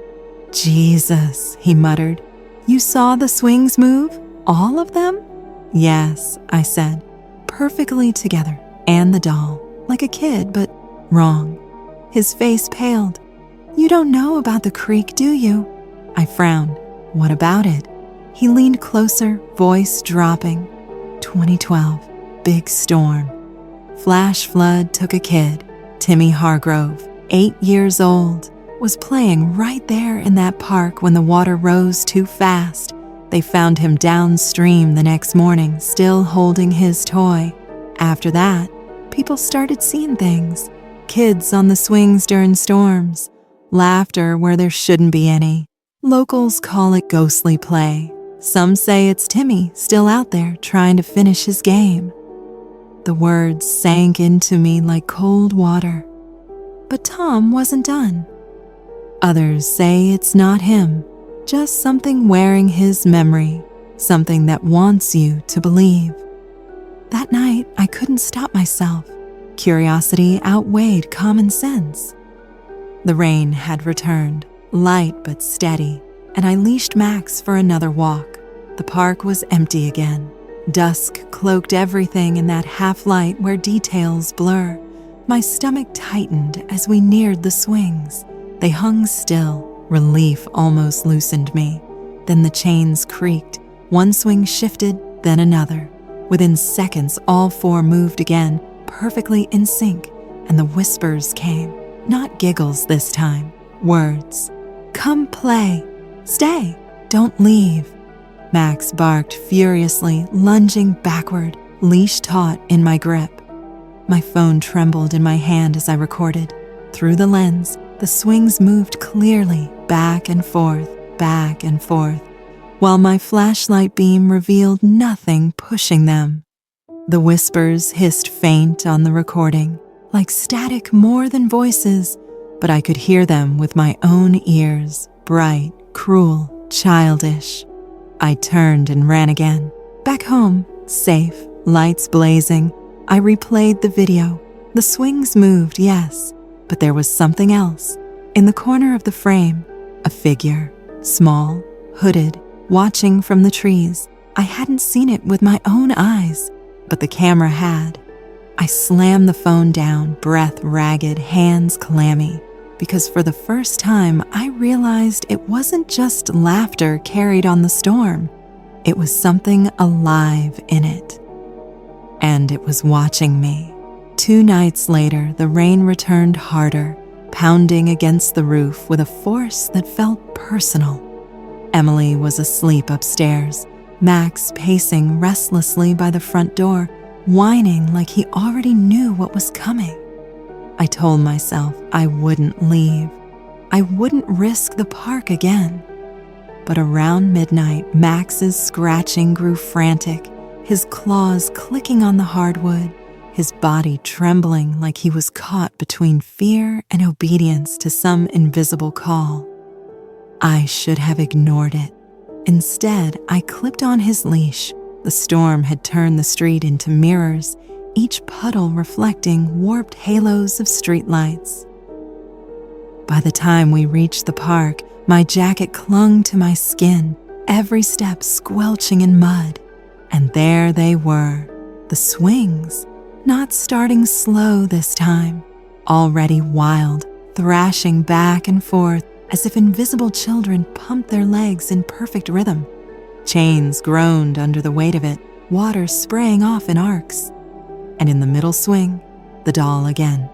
Speaker 1: Jesus, he muttered. You saw the swings move? All of them? Yes, I said, perfectly together, and the doll, like a kid, but wrong. His face paled. You don't know about the creek, do you? I frowned. What about it? He leaned closer, voice dropping. 2012, big storm. Flash flood took a kid, Timmy Hargrove, 8 years old, was playing right there in that park when the water rose too fast. They found him downstream the next morning, still holding his toy. After that, people started seeing things. Kids on the swings during storms. Laughter where there shouldn't be any. Locals call it ghostly play. Some say it's Timmy still out there trying to finish his game. The words sank into me like cold water. But Tom wasn't done. Others say it's not him, just something wearing his memory, something that wants you to believe. That night, I couldn't stop myself. Curiosity outweighed common sense. The rain had returned, light but steady, and I leashed Max for another walk. The park was empty again. Dusk cloaked everything in that half-light where details blur. My stomach tightened as we neared the swings. They hung still. Relief almost loosened me. Then the chains creaked. One swing shifted, then another. Within seconds, all four moved again, perfectly in sync, and the whispers came. Not giggles this time. Words. Come play. Stay. Don't leave. Max barked furiously, lunging backward, leash taut in my grip. My phone trembled in my hand as I recorded. Through the lens, the swings moved clearly, back and forth, while my flashlight beam revealed nothing pushing them. The whispers hissed faint on the recording, like static more than voices, but I could hear them with my own ears, bright, cruel, childish. I turned and ran again. Back home, safe, lights blazing, I replayed the video. The swings moved, yes, but there was something else. In the corner of the frame, a figure, small, hooded, watching from the trees. I hadn't seen it with my own eyes, but the camera had. I slammed the phone down, breath ragged, hands clammy, because for the first time I realized it wasn't just laughter carried on the storm. It was something alive in it. And it was watching me. 2 nights later, the rain returned harder, pounding against the roof with a force that felt personal. Emily was asleep upstairs, Max pacing restlessly by the front door, whining like he already knew what was coming. I told myself I wouldn't leave. I wouldn't risk the park again. But around midnight, Max's scratching grew frantic, his claws clicking on the hardwood, his body trembling like he was caught between fear and obedience to some invisible call. I should have ignored it. Instead, I clipped on his leash. The storm had turned the street into mirrors, each puddle reflecting warped halos of streetlights. By the time we reached the park, my jacket clung to my skin, every step squelching in mud. And there they were, the swings, not starting slow this time, already wild, thrashing back and forth as if invisible children pumped their legs in perfect rhythm. Chains groaned under the weight of it, water spraying off in arcs. And in the middle swing, the doll again.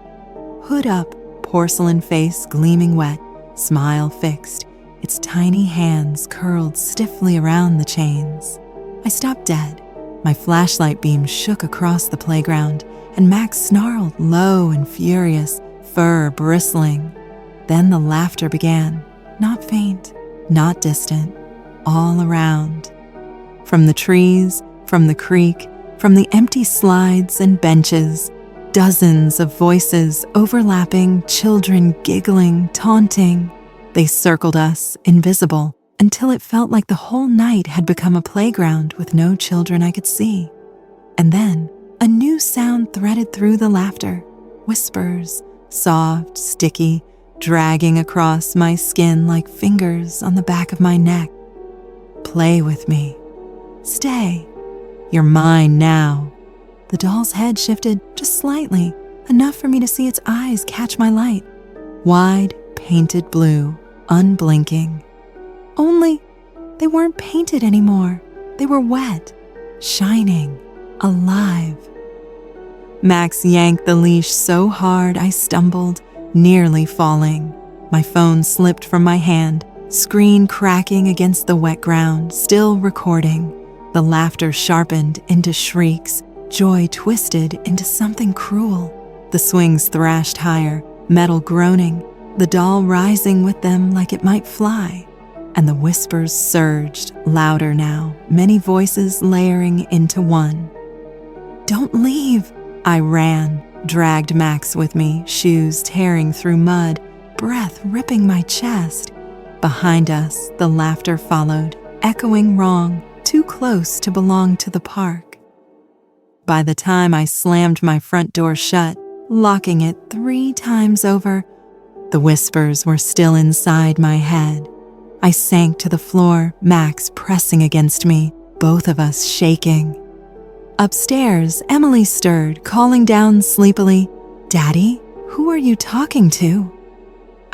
Speaker 1: Hood up, porcelain face gleaming wet, smile fixed, its tiny hands curled stiffly around the chains. I stopped dead. My flashlight beam shook across the playground, and Max snarled low and furious, fur bristling. Then the laughter began, not faint, not distant, all around. From the trees, from the creek, from the empty slides and benches, dozens of voices overlapping, children giggling, taunting. They circled us, invisible, until it felt like the whole night had become a playground with no children I could see. And then a new sound threaded through the laughter, whispers, soft, sticky, dragging across my skin like fingers on the back of my neck. Play with me. Stay. You're mine now. The doll's head shifted just slightly, enough for me to see its eyes catch my light. Wide, painted blue, unblinking. Only they weren't painted anymore. They were wet, shining, alive. Max yanked the leash so hard I stumbled, nearly falling. My phone slipped from my hand, screen cracking against the wet ground, still recording. The laughter sharpened into shrieks, joy twisted into something cruel. The swings thrashed higher, metal groaning, the doll rising with them like it might fly. And the whispers surged, louder now, many voices layering into one. Don't leave! I ran, dragged Max with me, shoes tearing through mud, breath ripping my chest. Behind us, the laughter followed, echoing wrong, too close to belong to the park. By the time I slammed my front door shut, locking it 3 times over, the whispers were still inside my head. I sank to the floor, Max pressing against me, both of us shaking. Upstairs, Emily stirred, calling down sleepily, "Daddy, who are you talking to?"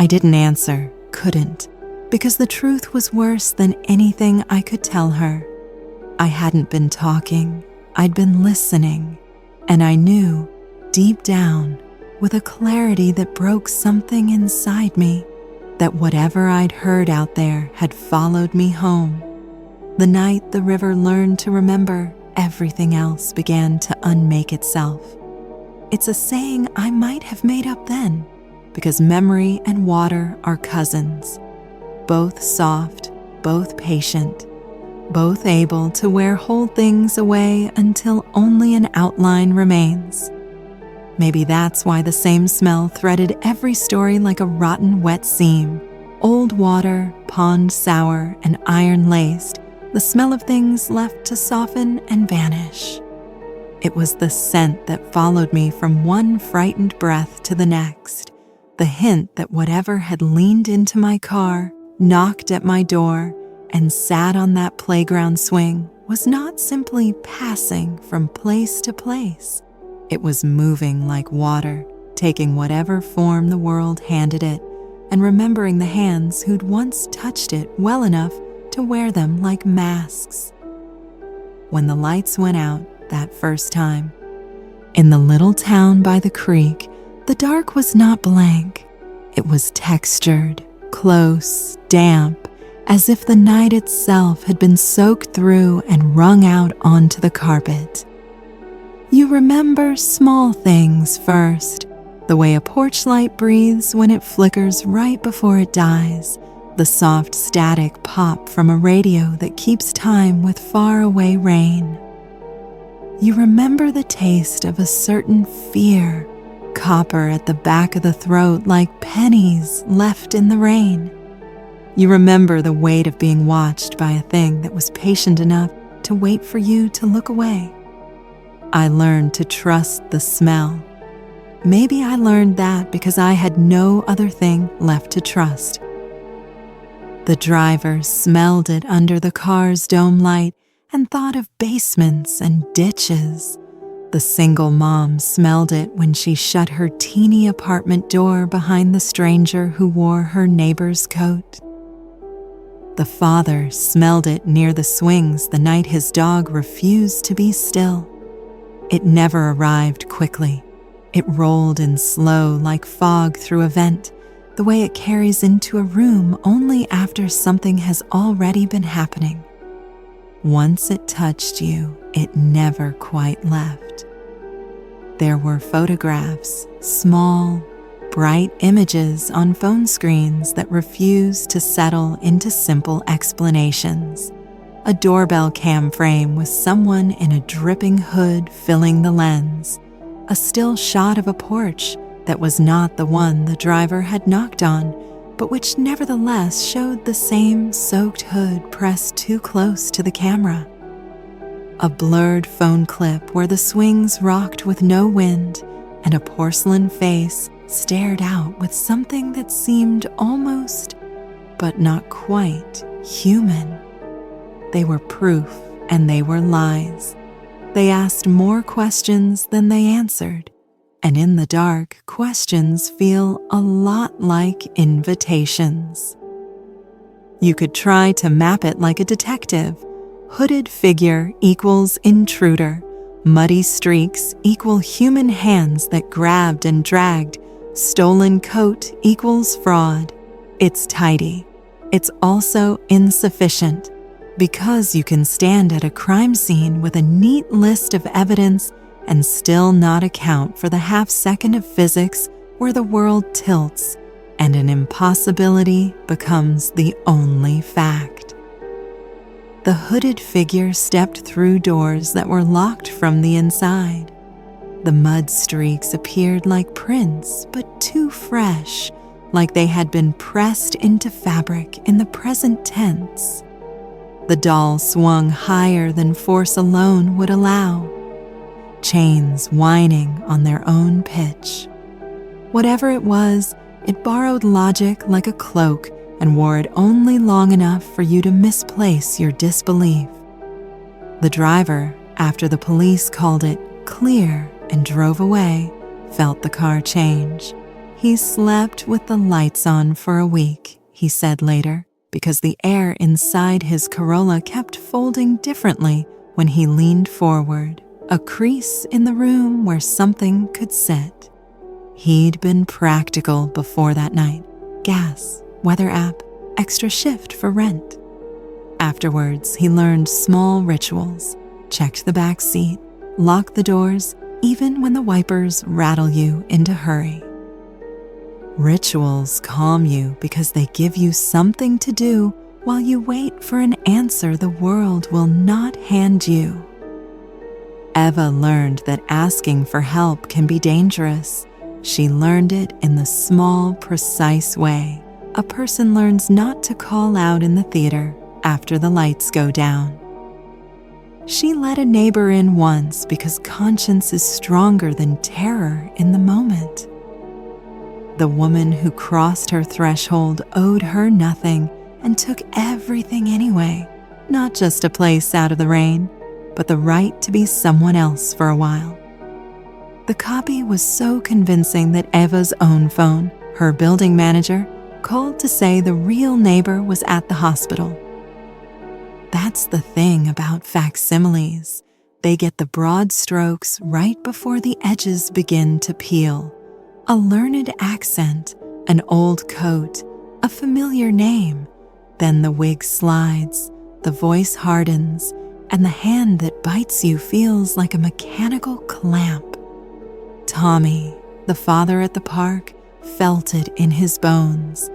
Speaker 1: I didn't answer, couldn't, because the truth was worse than anything I could tell her. I hadn't been talking, I'd been listening, and I knew, deep down, with a clarity that broke something inside me, that whatever I'd heard out there had followed me home. The night the river learned to remember, everything else began to unmake itself. It's a saying I might have made up then, because memory and water are cousins, both soft, both patient, both able to wear whole things away until only an outline remains. Maybe that's why the same smell threaded every story like a rotten wet seam. Old water, pond sour, and iron-laced, the smell of things left to soften and vanish. It was the scent that followed me from one frightened breath to the next, the hint that whatever had leaned into my car, knocked at my door, and sat on that playground swing was not simply passing from place to place. It was moving like water, taking whatever form the world handed it, and remembering the hands who'd once touched it well enough to wear them like masks. When the lights went out that first time, in the little town by the creek, the dark was not blank. It was textured, close, damp, as if the night itself had been soaked through and wrung out onto the carpet. You remember small things first, the way a porch light breathes when it flickers right before it dies, the soft static pop from a radio that keeps time with faraway rain. You remember the taste of a certain fear, copper at the back of the throat like pennies left in the rain. You remember the weight of being watched by a thing that was patient enough to wait for you to look away. I learned to trust the smell. Maybe I learned that because I had no other thing left to trust. The driver smelled it under the car's dome light and thought of basements and ditches. The single mom smelled it when she shut her teeny apartment door behind the stranger who wore her neighbor's coat. The father smelled it near the swings the night his dog refused to be still. It never arrived quickly. It rolled in slow like fog through a vent, the way it carries into a room only after something has already been happening. Once it touched you, it never quite left. There were photographs, small, bright images on phone screens that refused to settle into simple explanations. A doorbell cam frame with someone in a dripping hood filling the lens. A still shot of a porch that was not the one the driver had knocked on, but which nevertheless showed the same soaked hood pressed too close to the camera. A blurred phone clip where the swings rocked with no wind, and a porcelain face stared out with something that seemed almost, but not quite, human. They were proof, and they were lies. They asked more questions than they answered, and in the dark, questions feel a lot like invitations. You could try to map it like a detective. Hooded figure equals intruder. Muddy streaks equal human hands that grabbed and dragged. Stolen coat equals fraud. It's tidy. It's also insufficient, because you can stand at a crime scene with a neat list of evidence and still not account for the half-second of physics where the world tilts and an impossibility becomes the only fact. The hooded figure stepped through doors that were locked from the inside. The mud streaks appeared like prints, but too fresh, like they had been pressed into fabric in the present tense. The doll swung higher than force alone would allow, chains whining on their own pitch. Whatever it was, it borrowed logic like a cloak and wore it only long enough for you to misplace your disbelief. The driver, after the police called it clear and drove away, felt the car change. He slept with the lights on for a week, he said later, because the air inside his Corolla kept folding differently when he leaned forward, a crease in the room where something could sit. He'd been practical before that night. Gas, weather app, extra shift for rent. Afterwards, he learned small rituals, checked the back seat, locked the doors, even when the wipers rattle you into hurry. Rituals calm you because they give you something to do while you wait for an answer the world will not hand you. Eva learned that asking for help can be dangerous. She learned it in the small, precise way a person learns not to call out in the theater after the lights go down. She let a neighbor in once because conscience is stronger than terror in the moment. The woman who crossed her threshold owed her nothing and took everything anyway, not just a place out of the rain, but the right to be someone else for a while. The copy was so convincing that Eva's own phone, her building manager, called to say the real neighbor was at the hospital. That's the thing about facsimiles. They get the broad strokes right before the edges begin to peel. A learned accent, an old coat, a familiar name. Then the wig slides, the voice hardens, and the hand that bites you feels like a mechanical clamp. Tommy, the father at the park, felt it in his bones.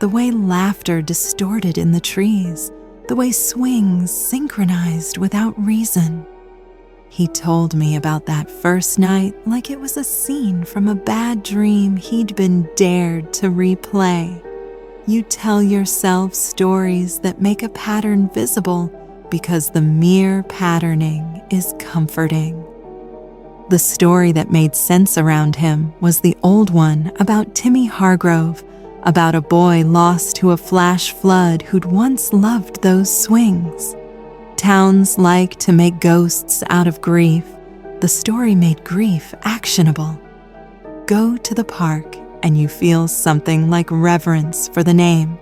Speaker 1: The way laughter distorted in the trees, the way swings synchronized without reason. He told me about that first night like it was a scene from a bad dream he'd been dared to replay. You tell yourself stories that make a pattern visible because the mere patterning is comforting. The story that made sense around him was the old one about Timmy Hargrove, about a boy lost to a flash flood who'd once loved those swings. Towns like to make ghosts out of grief. The story made grief actionable. Go to the park and you feel something like reverence for the name.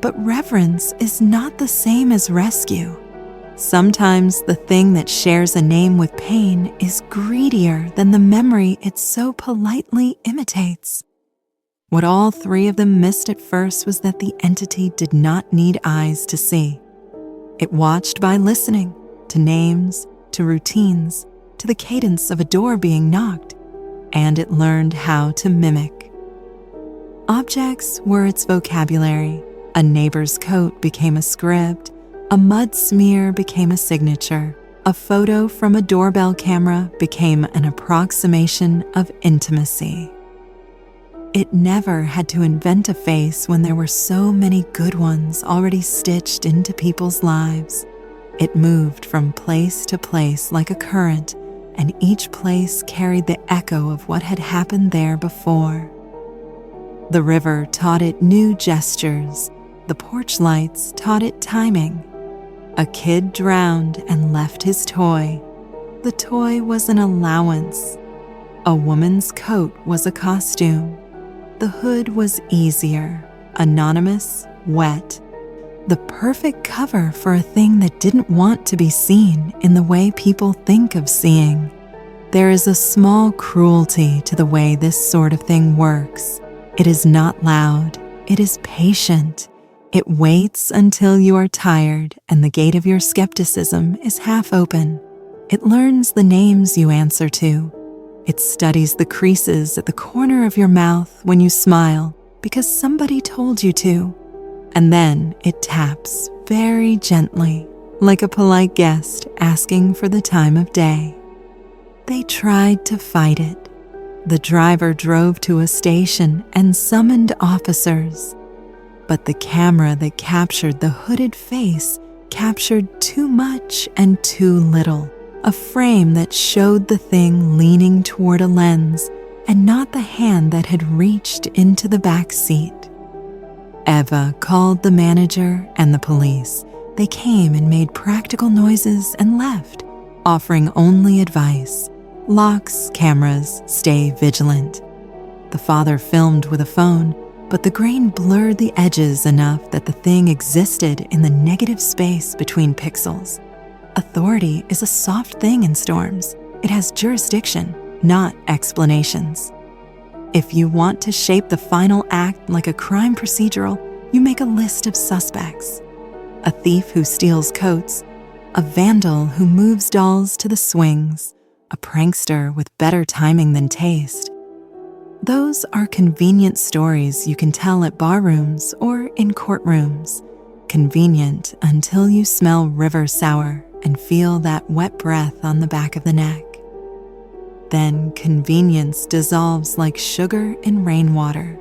Speaker 1: But reverence is not the same as rescue. Sometimes the thing that shares a name with pain is greedier than the memory it so politely imitates. What all three of them missed at first was that the entity did not need eyes to see. It watched by listening to names, to routines, to the cadence of a door being knocked, and it learned how to mimic. Objects were its vocabulary. A neighbor's coat became a script. A mud smear became a signature. A photo from a doorbell camera became an approximation of intimacy. It never had to invent a face when there were so many good ones already stitched into people's lives. It moved from place to place like a current, and each place carried the echo of what had happened there before. The river taught it new gestures. The porch lights taught it timing. A kid drowned and left his toy. The toy was an allowance. A woman's coat was a costume. The hood was easier, anonymous, wet. The perfect cover for a thing that didn't want to be seen in the way people think of seeing. There is a small cruelty to the way this sort of thing works. It is not loud. It is patient. It waits until you are tired and the gate of your skepticism is half open. It learns the names you answer to. It studies the creases at the corner of your mouth when you smile because somebody told you to. And then it taps very gently, like a polite guest asking for the time of day. They tried to fight it. The driver drove to a station and summoned officers. But the camera that captured the hooded face captured too much and too little. A frame that showed the thing leaning toward a lens and not the hand that had reached into the back seat. Eva called the manager and the police. They came and made practical noises and left, offering only advice. Locks, cameras, stay vigilant. The father filmed with a phone, but the grain blurred the edges enough that the thing existed in the negative space between pixels. Authority is a soft thing in storms. It has jurisdiction, not explanations. If you want to shape the final act like a crime procedural, you make a list of suspects. A thief who steals coats, a vandal who moves dolls to the swings, a prankster with better timing than taste. Those are convenient stories you can tell at barrooms or in courtrooms. Convenient until you smell river sour and feel that wet breath on the back of the neck. Then convenience dissolves like sugar in rainwater.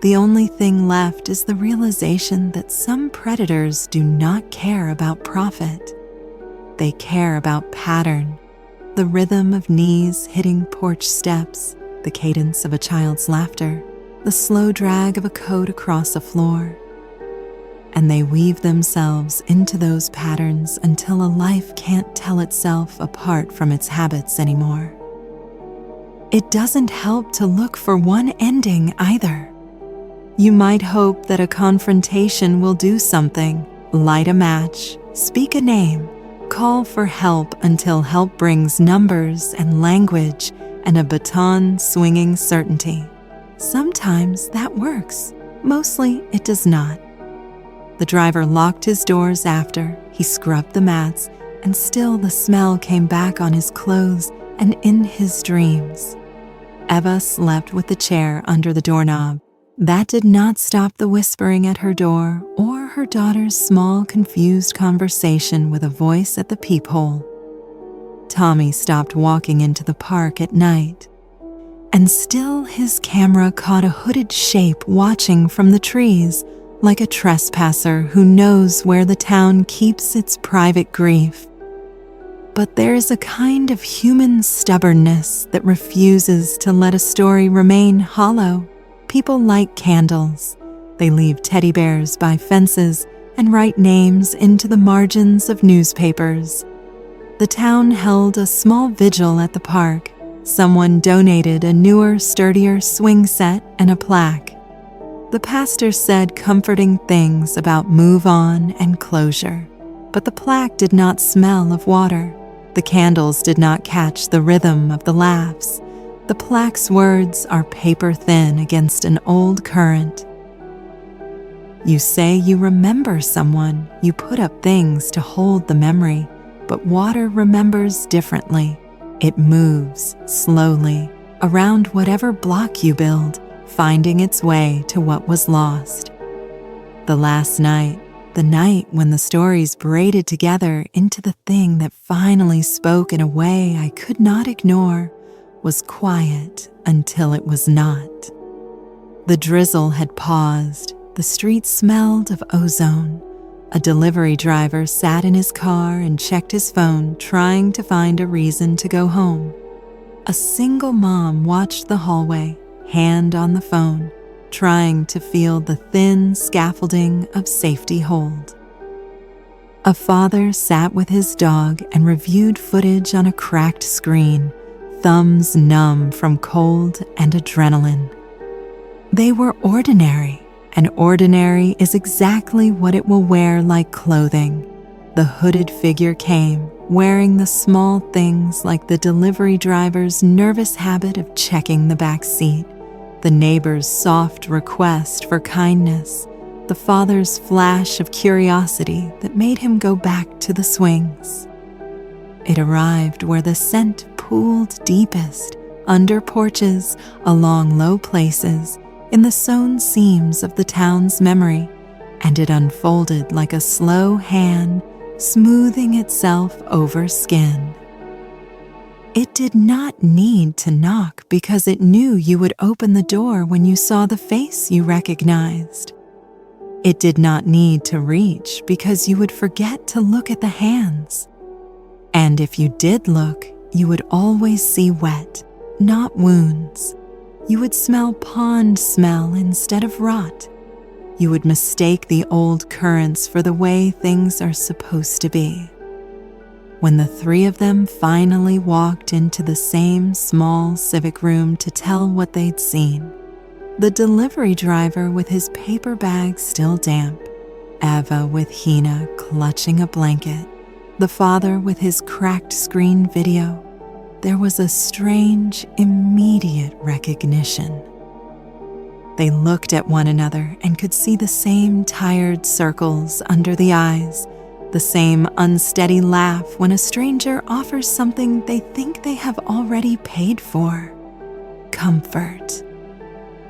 Speaker 1: The only thing left is the realization that some predators do not care about profit. They care about pattern, the rhythm of knees hitting porch steps, the cadence of a child's laughter, the slow drag of a coat across a floor. And they weave themselves into those patterns until a life can't tell itself apart from its habits anymore. It doesn't help to look for one ending either. You might hope that a confrontation will do something, light a match, speak a name, call for help until help brings numbers and language and a baton-swinging certainty. Sometimes that works. Mostly it does not. The driver locked his doors after he scrubbed the mats, and still the smell came back on his clothes and in his dreams. Eva slept with the chair under the doorknob. That did not stop the whispering at her door or her daughter's small, confused conversation with a voice at the peephole. Tommy stopped walking into the park at night, and still his camera caught a hooded shape watching from the trees, like a trespasser who knows where the town keeps its private grief. But there is a kind of human stubbornness that refuses to let a story remain hollow. People light candles. They leave teddy bears by fences and write names into the margins of newspapers. The town held a small vigil at the park. Someone donated a newer, sturdier swing set and a plaque. The pastor said comforting things about move on and closure, but the plaque did not smell of water. The candles did not catch the rhythm of the laughs. The plaque's words are paper thin against an old current. You say you remember someone, you put up things to hold the memory, but water remembers differently. It moves slowly around whatever block you build, finding its way to what was lost. The last night, the night when the stories braided together into the thing that finally spoke in a way I could not ignore, was quiet until it was not. The drizzle had paused. The street smelled of ozone. A delivery driver sat in his car and checked his phone, trying to find a reason to go home. A single mom watched the hallway, hand on the phone, trying to feel the thin scaffolding of safety hold. A father sat with his dog and reviewed footage on a cracked screen, thumbs numb from cold and adrenaline. They were ordinary, and ordinary is exactly what it will wear like clothing. The hooded figure came, wearing the small things like the delivery driver's nervous habit of checking the back seat, the neighbor's soft request for kindness, the father's flash of curiosity that made him go back to the swings. It arrived where the scent pooled deepest, under porches, along low places, in the sewn seams of the town's memory, and it unfolded like a slow hand smoothing itself over skin. It did not need to knock because it knew you would open the door when you saw the face you recognized. It did not need to reach because you would forget to look at the hands. And if you did look, you would always see wet, not wounds. You would smell pond smell instead of rot. You would mistake the old currents for the way things are supposed to be. When the three of them finally walked into the same small civic room to tell what they'd seen, the delivery driver with his paper bag still damp, Eva with Hina clutching a blanket, the father with his cracked screen video, there was a strange, immediate recognition. They looked at one another and could see the same tired circles under the eyes, the same unsteady laugh when a stranger offers something they think they have already paid for: comfort.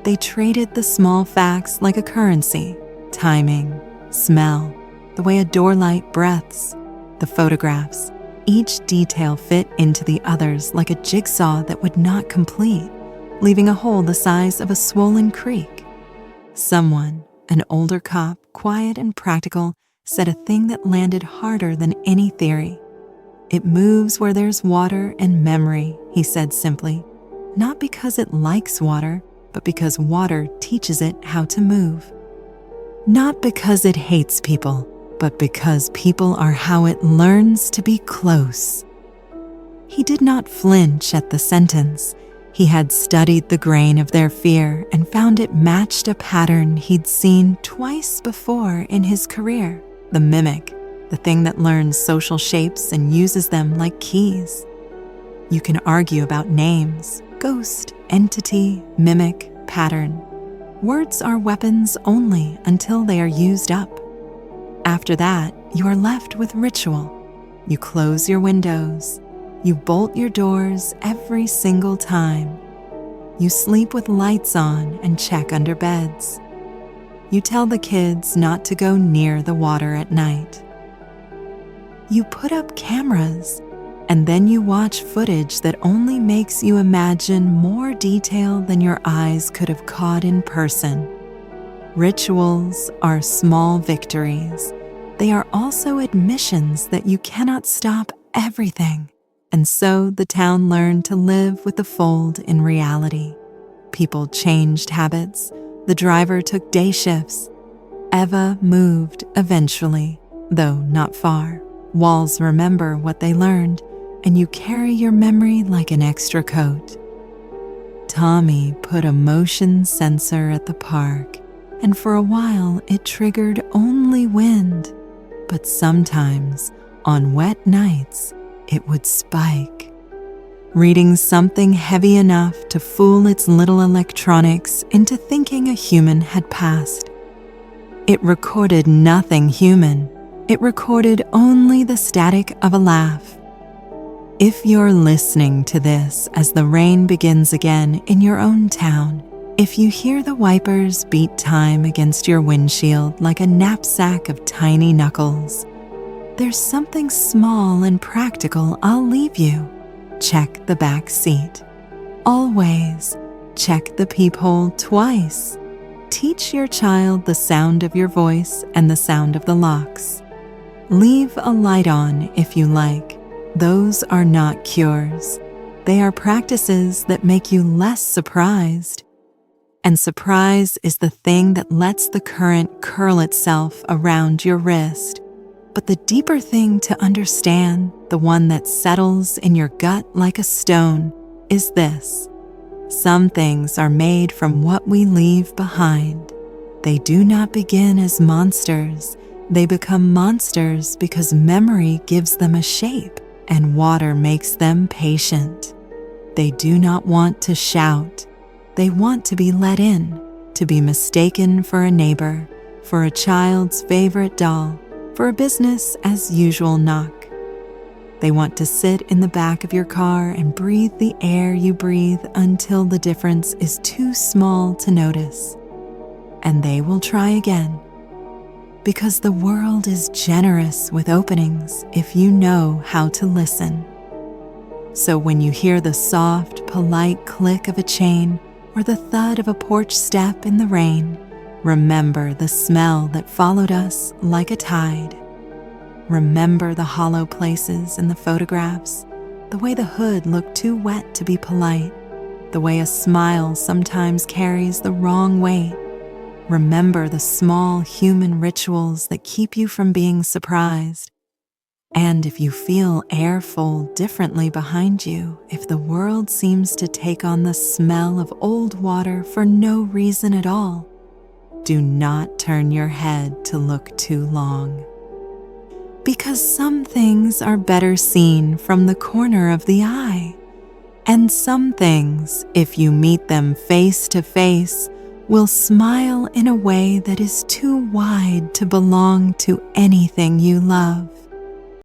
Speaker 1: They traded the small facts like a currency: timing, smell, the way a door light breathes. the photographs. Each detail fit into the others like a jigsaw that would not complete, leaving a hole the size of a swollen creek. Someone, an older cop, quiet and practical, said a thing that landed harder than any theory. "It moves where there's water and memory," he said simply. Not because it likes water, but because water teaches it how to move. Not because it hates people, but because people are how it learns to be close. He did not flinch at the sentence. He had studied the grain of their fear and found it matched a pattern he'd seen twice before in his career. The mimic, the thing that learns social shapes and uses them like keys. You can argue about names, ghost, entity, mimic, pattern. Words are weapons only until they are used up. After that, you are left with ritual. You close your windows. You bolt your doors every single time. You sleep with lights on and check under beds. You tell the kids not to go near the water at night. You put up cameras, and then you watch footage that only makes you imagine more detail than your eyes could have caught in person. Rituals are small victories. They are also admissions that you cannot stop everything. And so the town learned to live with the fold in reality. People changed habits. The driver took day shifts. Eva moved eventually, though not far. Walls remember what they learned, and you carry your memory like an extra coat. Tommy put a motion sensor at the park, and for a while it triggered only wind. But sometimes, on wet nights, it would spike, reading something heavy enough to fool its little electronics into thinking a human had passed. It recorded nothing human. It recorded only the static of a laugh. If you're listening to this as the rain begins again in your own town, if you hear the wipers beat time against your windshield like a knapsack of tiny knuckles, there's something small and practical I'll leave you. Check the back seat. Always check the peephole twice. Teach your child the sound of your voice and the sound of the locks. Leave a light on if you like. Those are not cures. They are practices that make you less surprised. And surprise is the thing that lets the current curl itself around your wrist. But the deeper thing to understand, the one that settles in your gut like a stone, is this. Some things are made from what we leave behind. They do not begin as monsters. They become monsters because memory gives them a shape and water makes them patient. They do not want to shout. They want to be let in, to be mistaken for a neighbor, for a child's favorite doll, for a business as usual knock. They want to sit in the back of your car and breathe the air you breathe until the difference is too small to notice. And they will try again. Because the world is generous with openings if you know how to listen. So when you hear the soft, polite click of a chain or the thud of a porch step in the rain, remember the smell that followed us like a tide. Remember the hollow places in the photographs, the way the hood looked too wet to be polite, the way a smile sometimes carries the wrong weight. Remember the small human rituals that keep you from being surprised. And if you feel air fold differently behind you, if the world seems to take on the smell of old water for no reason at all, do not turn your head to look too long. Because some things are better seen from the corner of the eye, and some things, if you meet them face to face, will smile in a way that is too wide to belong to anything you love.